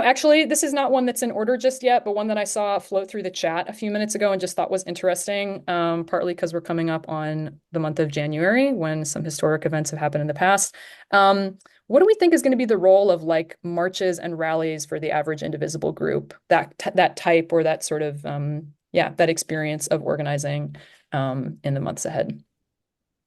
Actually, this is not one that's in order just yet, but one that I saw float through the chat a few minutes ago and just thought was interesting, partly because we're coming up on the month of January when some historic events have happened in the past. What do we think is going to be the role of like marches and rallies for the average Indivisible group, that type or that sort of, that experience of organizing in the months ahead?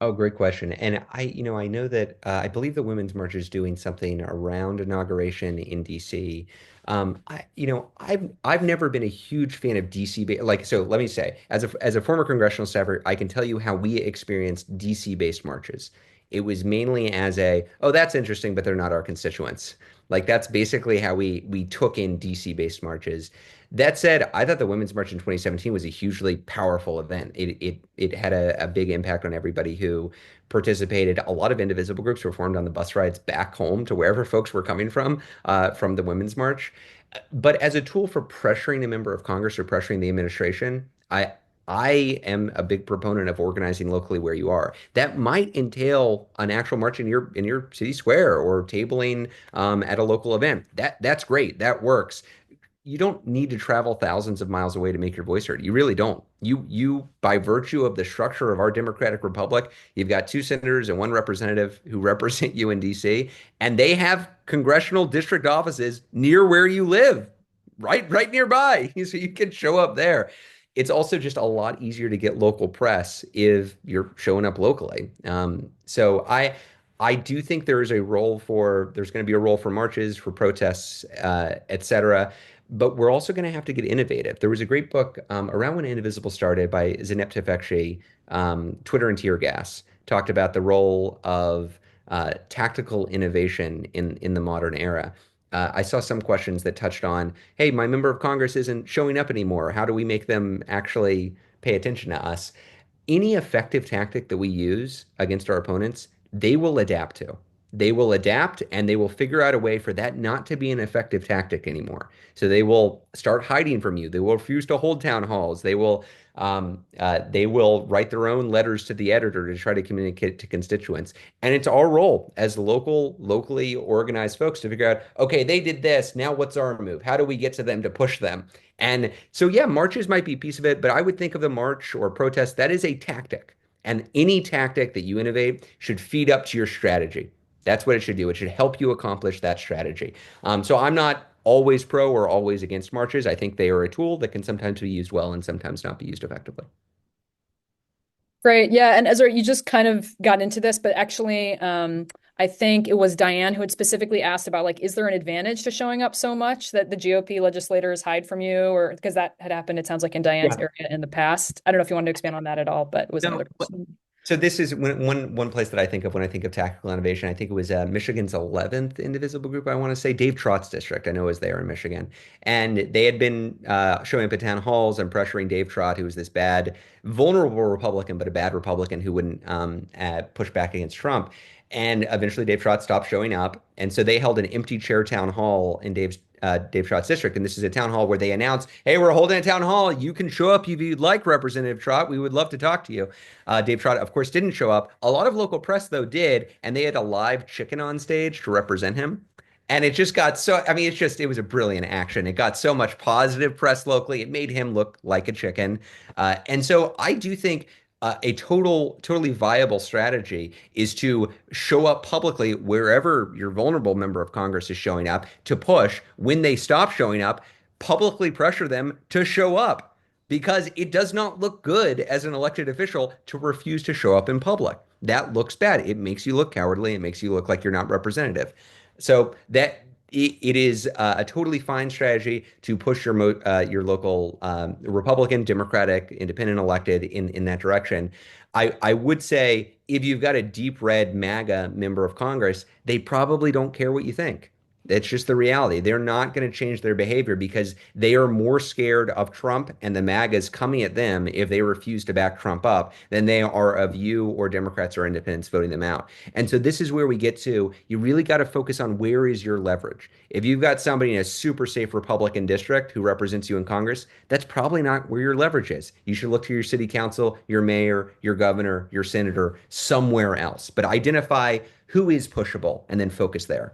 Oh, great question. And I know that I believe the Women's March is doing something around inauguration in DC. I've never been a huge fan of DC, so let me say, as a former congressional staffer, I can tell you how we experienced DC-based marches. It was mainly as oh, that's interesting, but they're not our constituents. Like that's basically how we took in DC-based marches. That said, I thought the Women's March in 2017 was a hugely powerful event. It had a big impact on everybody who participated. A lot of indivisible groups were formed on the bus rides back home to wherever folks were coming from the Women's March. But as a tool for pressuring a member of Congress or pressuring the administration, I am a big proponent of organizing locally where you are. That might entail an actual march in your city square or tabling at a local event. That's great. That works. You don't need to travel thousands of miles away to make your voice heard. You really don't. You by virtue of the structure of our democratic republic, you've got two senators and one representative who represent you in DC, and they have congressional district offices near where you live, right nearby. So you can show up there. It's also just a lot easier to get local press if you're showing up locally. So I do think there's going to be a role for marches, for protests, et cetera. But we're also going to have to get innovative. There was a great book around when Indivisible started by Zeynep Tufekci, Twitter and Tear Gas, talked about the role of tactical innovation in the modern era. I saw some questions that touched on, hey, my member of Congress isn't showing up anymore. How do we make them actually pay attention to us? Any effective tactic that we use against our opponents, they will adapt to. They will adapt and they will figure out a way for that not to be an effective tactic anymore. So they will start hiding from you. They will refuse to hold town halls. They will write their own letters to the editor to try to communicate to constituents. And it's our role as locally organized folks to figure out, okay, they did this. Now what's our move? How do we get to them to push them? And so, yeah, marches might be a piece of it, but I would think of the march or protest, that is a tactic. And any tactic that you innovate should feed up to your strategy. That's what it should do. It should help you accomplish that strategy. So I'm not always pro or always against marches. I think they are a tool that can sometimes be used well and sometimes not be used effectively. Great. Yeah. And Ezra, you just kind of got into this, but actually, I think it was Diane who had specifically asked about like, is there an advantage to showing up so much that the GOP legislators hide from you? Or because that had happened, it sounds like in Diane's Yeah. area in the past. I don't know if you wanted to expand on that at all, but it was No, another question. so this is one place that I think of when I think of tactical innovation. I think it was Michigan's 11th Indivisible group. I want to say Dave Trott's district. I know is there in Michigan, and they had been showing up at town halls and pressuring Dave Trott, who was this bad, vulnerable Republican, but a bad Republican who wouldn't push back against Trump. And eventually, Dave Trott stopped showing up, and so they held an empty chair town hall in Dave Trott's district. And this is a town hall where they announce, hey, we're holding a town hall. You can show up if you'd like, Representative Trott. We would love to talk to you. Dave Trott, of course, didn't show up. A lot of local press, though, did. And they had a live chicken on stage to represent him. And it just got so, I mean, it was a brilliant action. It got so much positive press locally. It made him look like a chicken. And so I do think a totally viable strategy is to show up publicly wherever your vulnerable member of Congress is showing up to push. When they stop showing up, publicly pressure them to show up because it does not look good as an elected official to refuse to show up in public. That looks bad. It makes you look cowardly. It makes you look like you're not representative. So that it is a totally fine strategy to push your local Republican, Democratic, Independent elected in that direction. I would say if you've got a deep red MAGA member of Congress, they probably don't care what you think. That's just the reality. They're not going to change their behavior because they are more scared of Trump and the MAGAs coming at them if they refuse to back Trump up than they are of you or Democrats or independents voting them out. And so this is where we get to, you really got to focus on where is your leverage. If you've got somebody in a super safe Republican district who represents you in Congress, that's probably not where your leverage is. You should look to your city council, your mayor, your governor, your senator, somewhere else. But identify who is pushable and then focus there.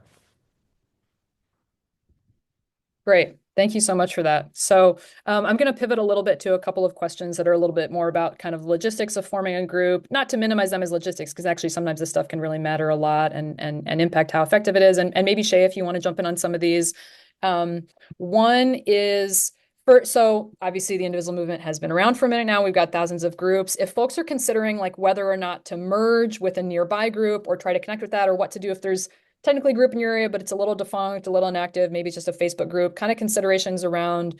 Great. Thank you so much for that. So I'm going to pivot a little bit to a couple of questions that are a little bit more about kind of logistics of forming a group, not to minimize them as logistics, because actually sometimes this stuff can really matter a lot and impact how effective it is. And maybe Shay, if you want to jump in on some of these. One is, so obviously the Indivisible movement has been around for a minute now. We've got thousands of groups. If folks are considering like whether or not to merge with a nearby group or try to connect with that, or what to do if there's technically a group in your area, but it's a little defunct, a little inactive, maybe it's just a Facebook group, kind of considerations around,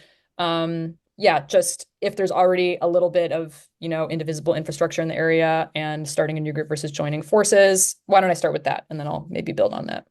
just if there's already a little bit of, Indivisible infrastructure in the area and starting a new group versus joining forces. Why don't I start with that? And then I'll maybe build on that.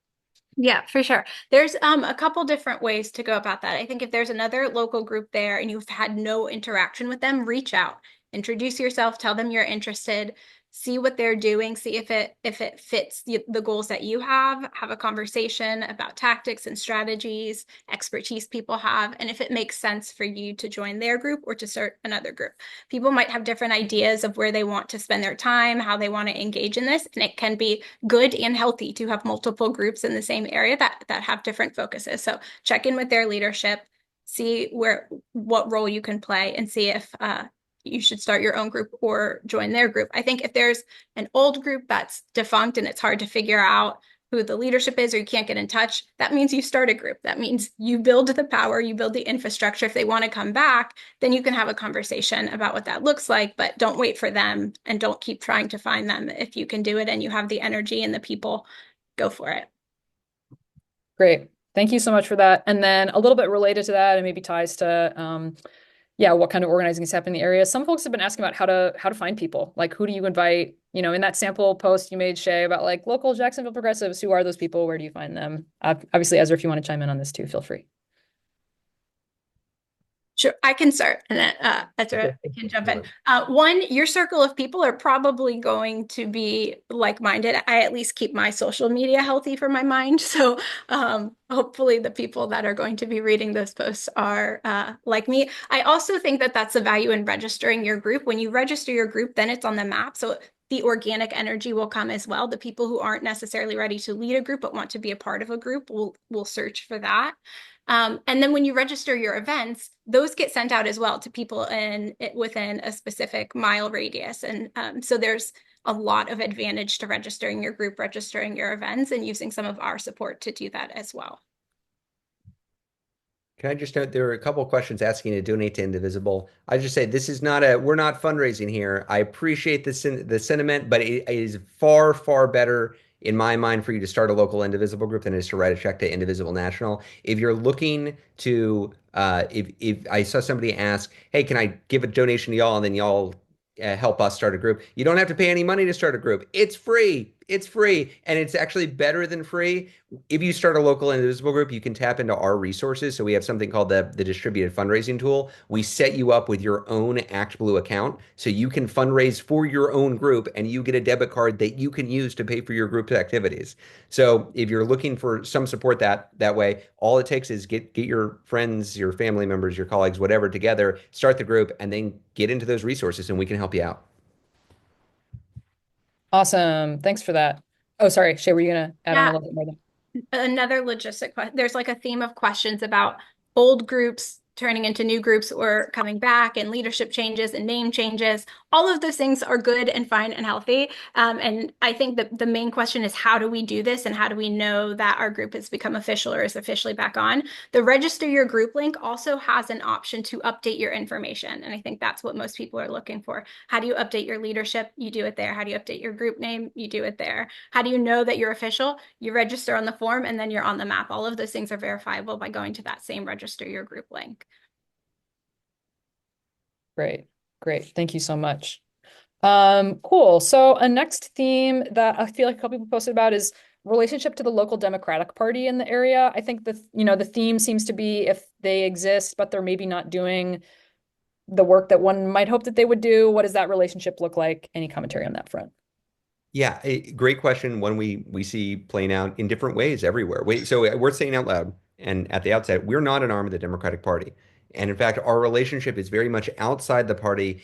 Yeah, for sure. There's a couple different ways to go about that. I think if there's another local group there and you've had no interaction with them, reach out, introduce yourself, tell them you're interested, see what they're doing, see if it fits the goals that you have a conversation about tactics and strategies, expertise people have, and if it makes sense for you to join their group or to start another group. People might have different ideas of where they want to spend their time, how they want to engage in this, and it can be good and healthy to have multiple groups in the same area that have different focuses. So check in with their leadership, see what role you can play, and see if you should start your own group or join their group. I think if there's an old group that's defunct and it's hard to figure out who the leadership is or you can't get in touch, that means you start a group. That means you build the power, you build the infrastructure. If they want to come back, then you can have a conversation about what that looks like, but don't wait for them and don't keep trying to find them. If you can do it and you have the energy and the people, go for it. Great. Thank you so much for that. And then a little bit related to that and maybe ties to yeah, what kind of organizing is happening in the area. Some folks have been asking about how to find people. Like, who do you invite? You know, in that sample post you made, Shay, about like local Jacksonville progressives, who are those people? Where do you find them? Obviously, Ezra, if you want to chime in on this too, feel free. Sure, I can start and then Ezra can jump in. One, your circle of people are probably going to be like-minded. I at least keep my social media healthy for my mind. So hopefully the people that are going to be reading those posts are like me. I also think that that's a value in registering your group. When you register your group, then it's on the map. So the organic energy will come as well. The people who aren't necessarily ready to lead a group but want to be a part of a group will search for that. And then when you register your events, those get sent out as well to people within a specific mile radius. And so there's a lot of advantage to registering your group, registering your events, and using some of our support to do that as well. Can I just note there are a couple of questions asking to donate to Indivisible. I just say this is we're not fundraising here. I appreciate the sentiment, but it is far, far better in my mind for you to start a local Indivisible group than it is to write a check to Indivisible National. If you're looking to, if I saw somebody ask, hey, can I give a donation to y'all and then y'all help us start a group? You don't have to pay any money to start a group. It's free. It's free. And it's actually better than free. If you start a local Indivisible group, you can tap into our resources. So we have something called the distributed fundraising tool. We set you up with your own ActBlue account. So you can fundraise for your own group and you get a debit card that you can use to pay for your group's activities. So if you're looking for some support that way, all it takes is get your friends, your family members, your colleagues, whatever, together, start the group, and then get into those resources and we can help you out. Awesome. Thanks for that. Oh, sorry, Shay, were you gonna add on a little bit more there? Another logistic question. There's like a theme of questions about old groups turning into new groups or coming back, and leadership changes and name changes. All of those things are good and fine and healthy. And I think that the main question is, how do we do this, and how do we know that our group has become official or is officially back on? The register your group link also has an option to update your information. And I think that's what most people are looking for. How do you update your leadership? You do it there. How do you update your group name? You do it there. How do you know that you're official? You register on the form and then you're on the map. All of those things are verifiable by going to that same register your group link. Great. Great. Thank you so much. Cool. So a next theme that I feel like a couple people posted about is relationship to the local Democratic Party in the area. I think the theme seems to be if they exist, but they're maybe not doing the work that one might hope that they would do. What does that relationship look like? Any commentary on that front? Yeah, great question. One we see playing out in different ways everywhere. So we're saying out loud and at the outset, we're not an arm of the Democratic Party. And in fact, our relationship is very much outside the party,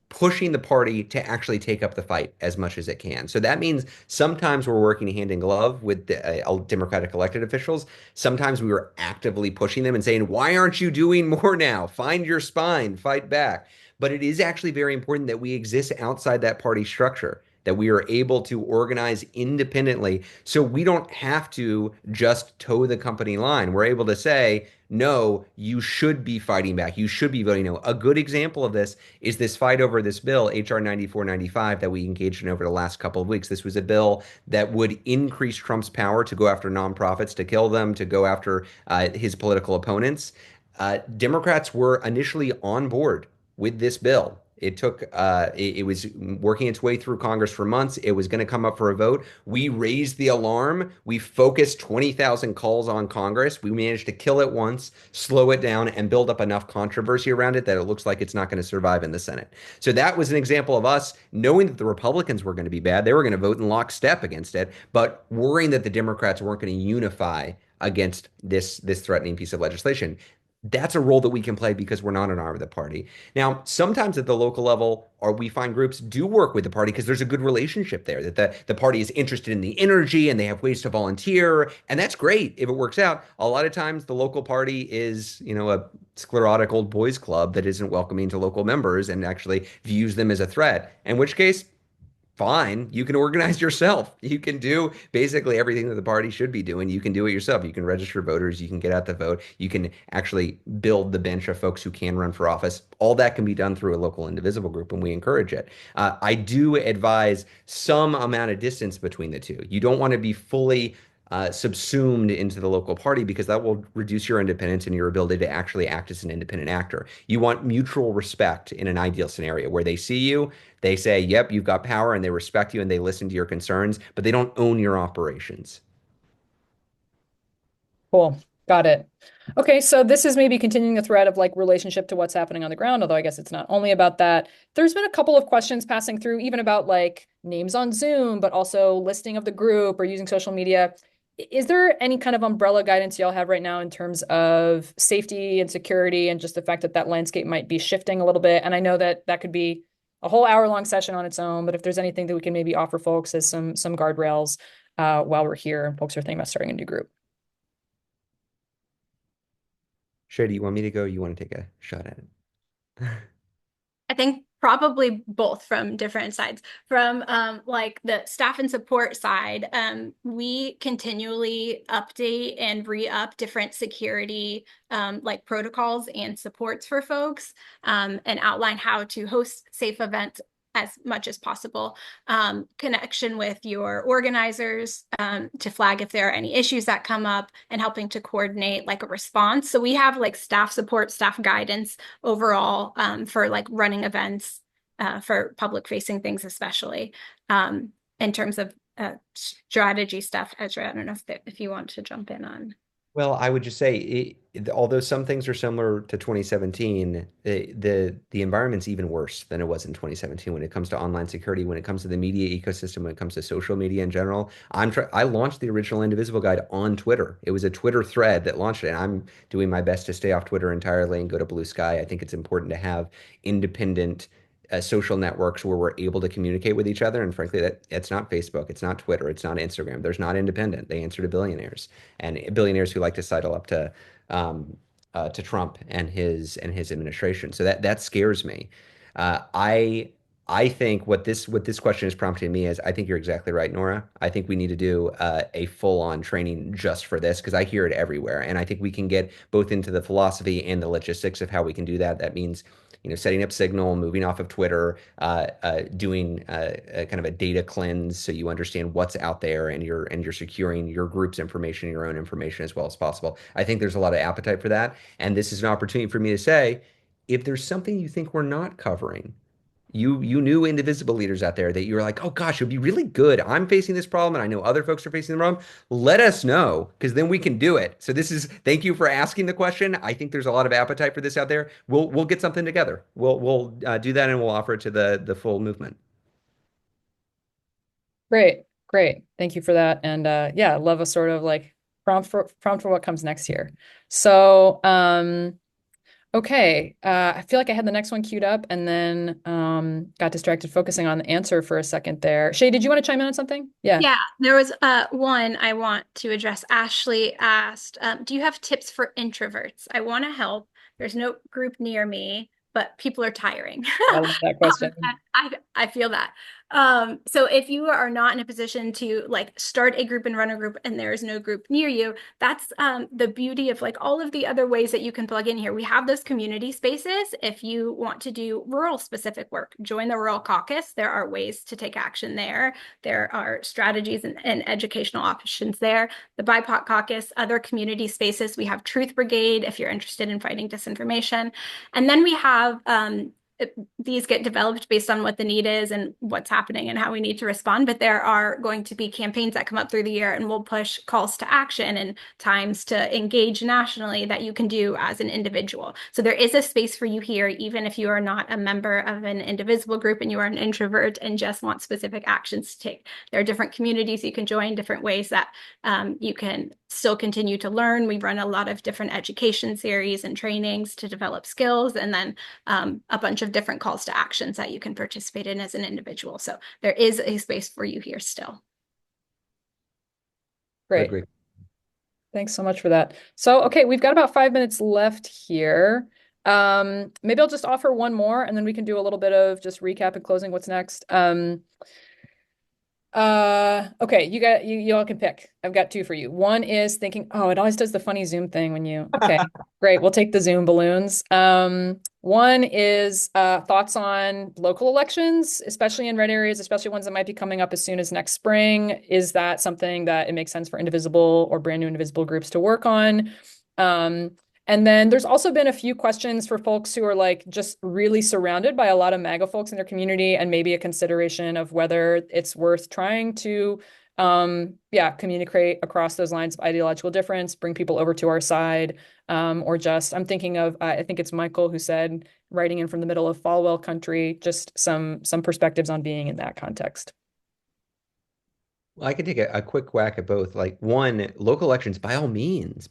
pushing the party to actually take up the fight as much as it can. So that means sometimes we're working hand in glove with the Democratic elected officials. Sometimes we were actively pushing them and saying, why aren't you doing more now? Find your spine, fight back. But it is actually very important that we exist outside that party structure, that we are able to organize independently so we don't have to just toe the company line. We're able to say, no, you should be fighting back. You should be voting no. A good example of this is this fight over this bill, HR 9495, that we engaged in over the last couple of weeks. This was a bill that would increase Trump's power to go after nonprofits, to kill them, to go after his political opponents. Democrats were initially on board with this bill. It took, it was working its way through Congress for months. It was going to come up for a vote. We raised the alarm. We focused 20,000 calls on Congress. We managed to kill it once, slow it down, and build up enough controversy around it that it looks like it's not going to survive in the Senate. So that was an example of us knowing that the Republicans were going to be bad. They were going to vote in lockstep against it, but worrying that the Democrats weren't going to unify against this threatening piece of legislation. That's a role that we can play because we're not an arm of the party. Now, sometimes at the local level, or we find groups do work with the party because there's a good relationship there, that the party is interested in the energy and they have ways to volunteer. And that's great if it works out. A lot of times the local party is, a sclerotic old boys club that isn't welcoming to local members and actually views them as a threat, in which case, fine, you can organize yourself. You can do basically everything that the party should be doing. You can do it yourself. You can register voters. You can get out the vote. You can actually build the bench of folks who can run for office. All that can be done through a local Indivisible group, and we encourage it. I do advise some amount of distance between the two. You don't want to be fully subsumed into the local party because that will reduce your independence and your ability to actually act as an independent actor. You want mutual respect in an ideal scenario where they see you, they say, yep, you've got power, and they respect you and they listen to your concerns, but they don't own your operations. Cool. Got it. Okay, so this is maybe continuing the thread of like relationship to what's happening on the ground, although I guess it's not only about that. There's been a couple of questions passing through, even about like names on Zoom, but also listing of the group or using social media. Is there any kind of umbrella guidance y'all have right now in terms of safety and security and just the fact that that landscape might be shifting a little bit? And I know that that could be a whole hour-long session on its own, but if there's anything that we can maybe offer folks as some guardrails while we're here and folks are thinking about starting a new group. Shay, do you want me to go? You want to take a shot at it? I think probably both from different sides. From like the staff and support side, we continually update and re-up different security like protocols and supports for folks, and outline how to host safe events as much as possible. Connection with your organizers to flag if there are any issues that come up, and helping to coordinate like a response. So we have like staff support, staff guidance overall for like running events for public facing things, especially in terms of strategy stuff. Ezra, I don't know if you want to jump in on. Well, I would just say, although some things are similar to 2017, the environment's even worse than it was in 2017 when it comes to online security, when it comes to the media ecosystem, when it comes to social media in general. I launched the original Indivisible guide on Twitter. It was a Twitter thread that launched it, and I'm doing my best to stay off Twitter entirely and go to Blue Sky. I think it's important to have independent social networks where we're able to communicate with each other. And frankly, that it's not Facebook, it's not Twitter, it's not Instagram. There's not independent. They answer to billionaires and billionaires who like to sidle up to Trump and his administration. So that scares me. I think what this question is prompting me is I think you're exactly right, Nora. I think we need to do a full-on training just for this because I hear it everywhere, and I think we can get both into the philosophy and the logistics of how we can do that. That means setting up Signal, moving off of Twitter, doing a kind of a data cleanse so you understand what's out there and you're securing your group's information, your own information as well as possible. I think there's a lot of appetite for that, and this is an opportunity for me to say, if there's something you think we're not covering, you knew Indivisible leaders out there that you were like, oh gosh, it would be really good. I'm facing this problem, and I know other folks are facing the problem. Let us know, because then we can do it. So thank you for asking the question. I think there's a lot of appetite for this out there. We'll get something together. We'll do that and we'll offer it to the full movement. Great, great. Thank you for that. And yeah, I love a sort of like prompt for what comes next here. So okay, I feel like I had the next one queued up and then got distracted focusing on the answer for a second there. Shay, did you want to chime in on something? Yeah. Yeah, there was one I want to address. Ashley asked, do you have tips for introverts? I want to help. There's no group near me, but people are tiring. I love that question. I feel that. So if you are not in a position to like start a group and run a group and there is no group near you, that's the beauty of like all of the other ways that you can plug in here. We have those community spaces. If you want to do rural specific work, join the Rural Caucus. There are ways to take action there. There are strategies and educational options there. The BIPOC Caucus, other community spaces. We have Truth Brigade if you're interested in fighting disinformation. And then we have these get developed based on what the need is and what's happening and how we need to respond. But there are going to be campaigns that come up through the year, and we'll push calls to action and times to engage nationally that you can do as an individual. So there is a space for you here, even if you are not a member of an Indivisible group and you are an introvert and just want specific actions to take. There are different communities you can join, different ways that you can still continue to learn. We run a lot of different education series and trainings to develop skills, and then a bunch of different calls to actions that you can participate in as an individual. So there is a space for you here still. Great. Agree. Thanks so much for that. So, okay, we've got about 5 minutes left here. Maybe I'll just offer one more and then we can do a little bit of just recap and closing what's next. Okay, you all can pick. I've got two for you. One is thinking, oh, it always does the funny Zoom thing when you, okay. Great. We'll take the Zoom balloons. One is thoughts on local elections, especially in red areas, especially ones that might be coming up as soon as next spring. Is that something that it makes sense for Indivisible or brand new Indivisible groups to work on? And then there's also been a few questions for folks who are like just really surrounded by a lot of MAGA folks in their community, and maybe a consideration of whether it's worth trying to communicate across those lines of ideological difference, bring people over to our side, or just, I'm thinking of, I think it's Michael who said, writing in from the middle of Falwell country, just some perspectives on being in that context. Well, I can take a quick whack at both. Like one, local elections, by all means,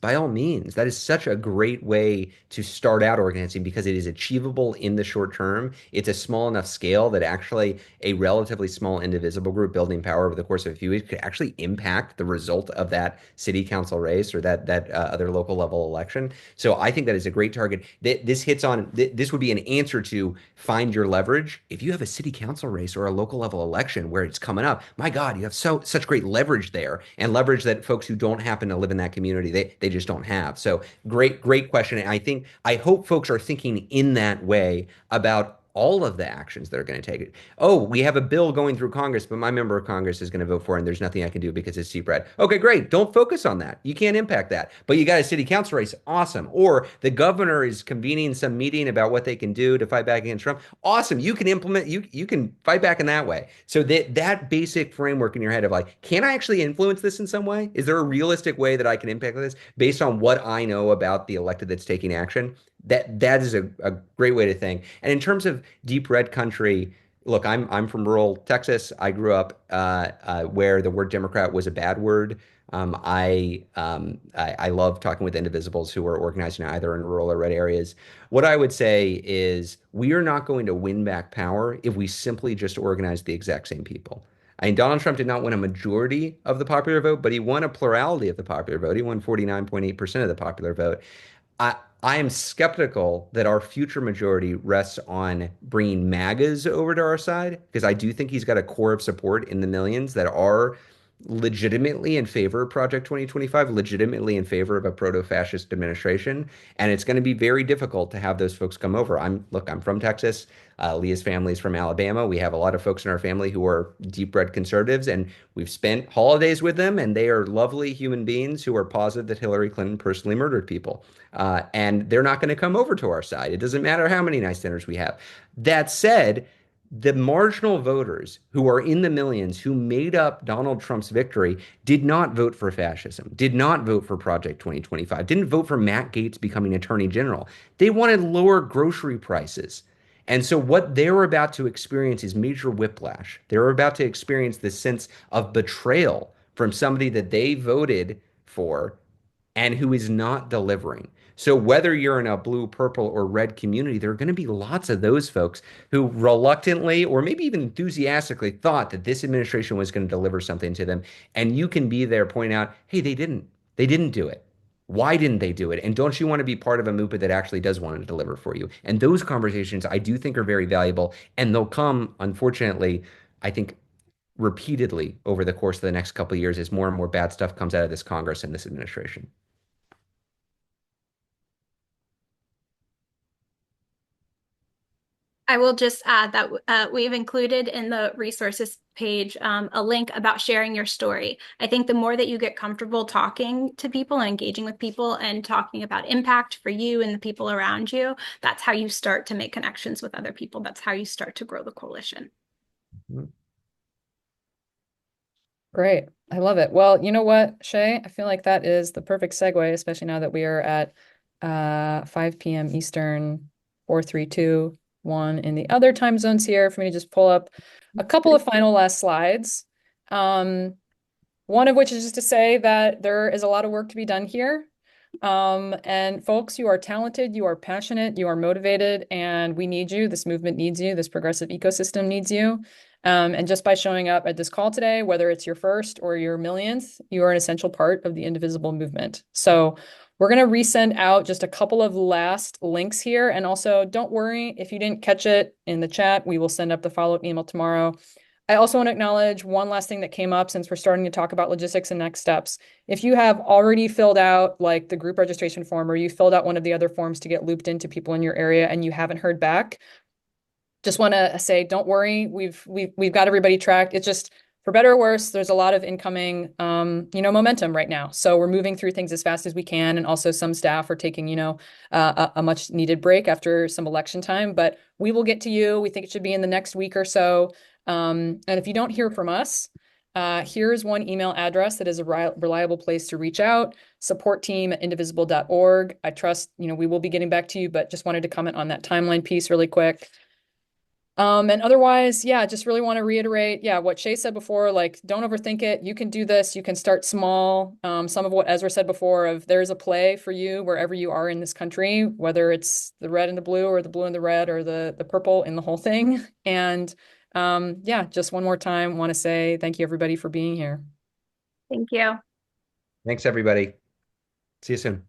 that is such a great way to start out organizing because it is achievable in the short term. It's a small enough scale that actually a relatively small indivisible group building power over the course of a few weeks could actually impact the result of that city council race or that other local level election. So I think that is a great target. This hits on, this would be an answer to find your leverage. If you have a city council race or a local level election where it's coming up, my God, you have such great leverage there, and leverage that folks who don't happen to live in that community, they just don't have. So great question. And I hope folks are thinking in that way about all of the actions that are going to take it. Oh, we have a bill going through Congress, but my member of Congress is going to vote for it, and there's nothing I can do because it's cheap bread. Okay, great. Don't focus on that. You can't impact that. But you got a city council race. Awesome. Or the governor is convening some meeting about what they can do to fight back against Trump. Awesome. You can implement, you can fight back in that way. So that basic framework in your head of like, can I actually influence this in some way? Is there a realistic way that I can impact this based on what I know about the elected that's taking action? That is a great way to think. And in terms of deep red country, look, I'm from rural Texas. I grew up where the word Democrat was a bad word. I love talking with indivisibles who are organizing either in rural or red areas. What I would say is we are not going to win back power if we simply just organize the exact same people. I mean, Donald Trump did not win a majority of the popular vote, but he won a plurality of the popular vote. He won 49.8% of the popular vote. I am skeptical that our future majority rests on bringing MAGAs over to our side because I do think he's got a core of support in the millions that are legitimately in favor of Project 2025, legitimately in favor of a proto-fascist administration. And it's going to be very difficult to have those folks come over. I'm from Texas. Leah's family is from Alabama. We have a lot of folks in our family who are deep red conservatives, and we've spent holidays with them, and they are lovely human beings who are positive that Hillary Clinton personally murdered people. And they're not going to come over to our side. It doesn't matter how many nice dinners we have. That said, the marginal voters who are in the millions who made up Donald Trump's victory did not vote for fascism, did not vote for Project 2025, didn't vote for Matt Gaetz becoming attorney general. They wanted lower grocery prices. And so what they're about to experience is major whiplash. They're about to experience this sense of betrayal from somebody that they voted for and who is not delivering. So whether you're in a blue, purple, or red community, there are going to be lots of those folks who reluctantly or maybe even enthusiastically thought that this administration was going to deliver something to them. And you can be there pointing out, hey, they didn't. They didn't do it. Why didn't they do it? And don't you want to be part of a movement that actually does want to deliver for you? And those conversations I do think are very valuable. And they'll come, unfortunately, I think repeatedly over the course of the next couple of years as more and more bad stuff comes out of this Congress and this administration. I will just add that we've included in the resources page a link about sharing your story. I think the more that you get comfortable talking to people and engaging with people and talking about impact for you and the people around you, that's how you start to make connections with other people. That's how you start to grow the coalition. Great. I love it. Well, you know what, Shay? I feel like that is the perfect segue, especially now that we are at 5 p.m. Eastern, 4:32, 1 in the other time zones here, for me to just pull up a couple of final last slides. One of which is just to say that there is a lot of work to be done here. And folks, you are talented, you are passionate, you are motivated, and we need you. This movement needs you. This progressive ecosystem needs you. And just by showing up at this call today, whether it's your first or your millionth, you are an essential part of the Indivisible movement. So we're going to resend out just a couple of last links here. And also, don't worry if you didn't catch it in the chat, we will send up the follow-up email tomorrow. I also want to acknowledge one last thing that came up since we're starting to talk about logistics and next steps. If you have already filled out like the group registration form, or you filled out one of the other forms to get looped into people in your area and you haven't heard back, just want to say, don't worry, we've got everybody tracked. It's just, for better or worse, there's a lot of incoming, momentum right now. So we're moving through things as fast as we can, and also some staff are taking, a much needed break after some election time. But we will get to you. We think it should be in the next week or so. And if you don't hear from us, here's one email address that is a reliable place to reach out: supportteam@indivisible.org. I trust, we will be getting back to you, but just wanted to comment on that timeline piece really quick. And otherwise, yeah, just really want to reiterate, yeah, what Shay said before, like, don't overthink it. You can do this. You can start small. Some of what Ezra said before of there's a play for you wherever you are in this country, whether it's the red and the blue, or the blue and the red, or the purple in the whole thing. And yeah, just one more time, want to say thank you, everybody, for being here. Thank you. Thanks, everybody. See you soon.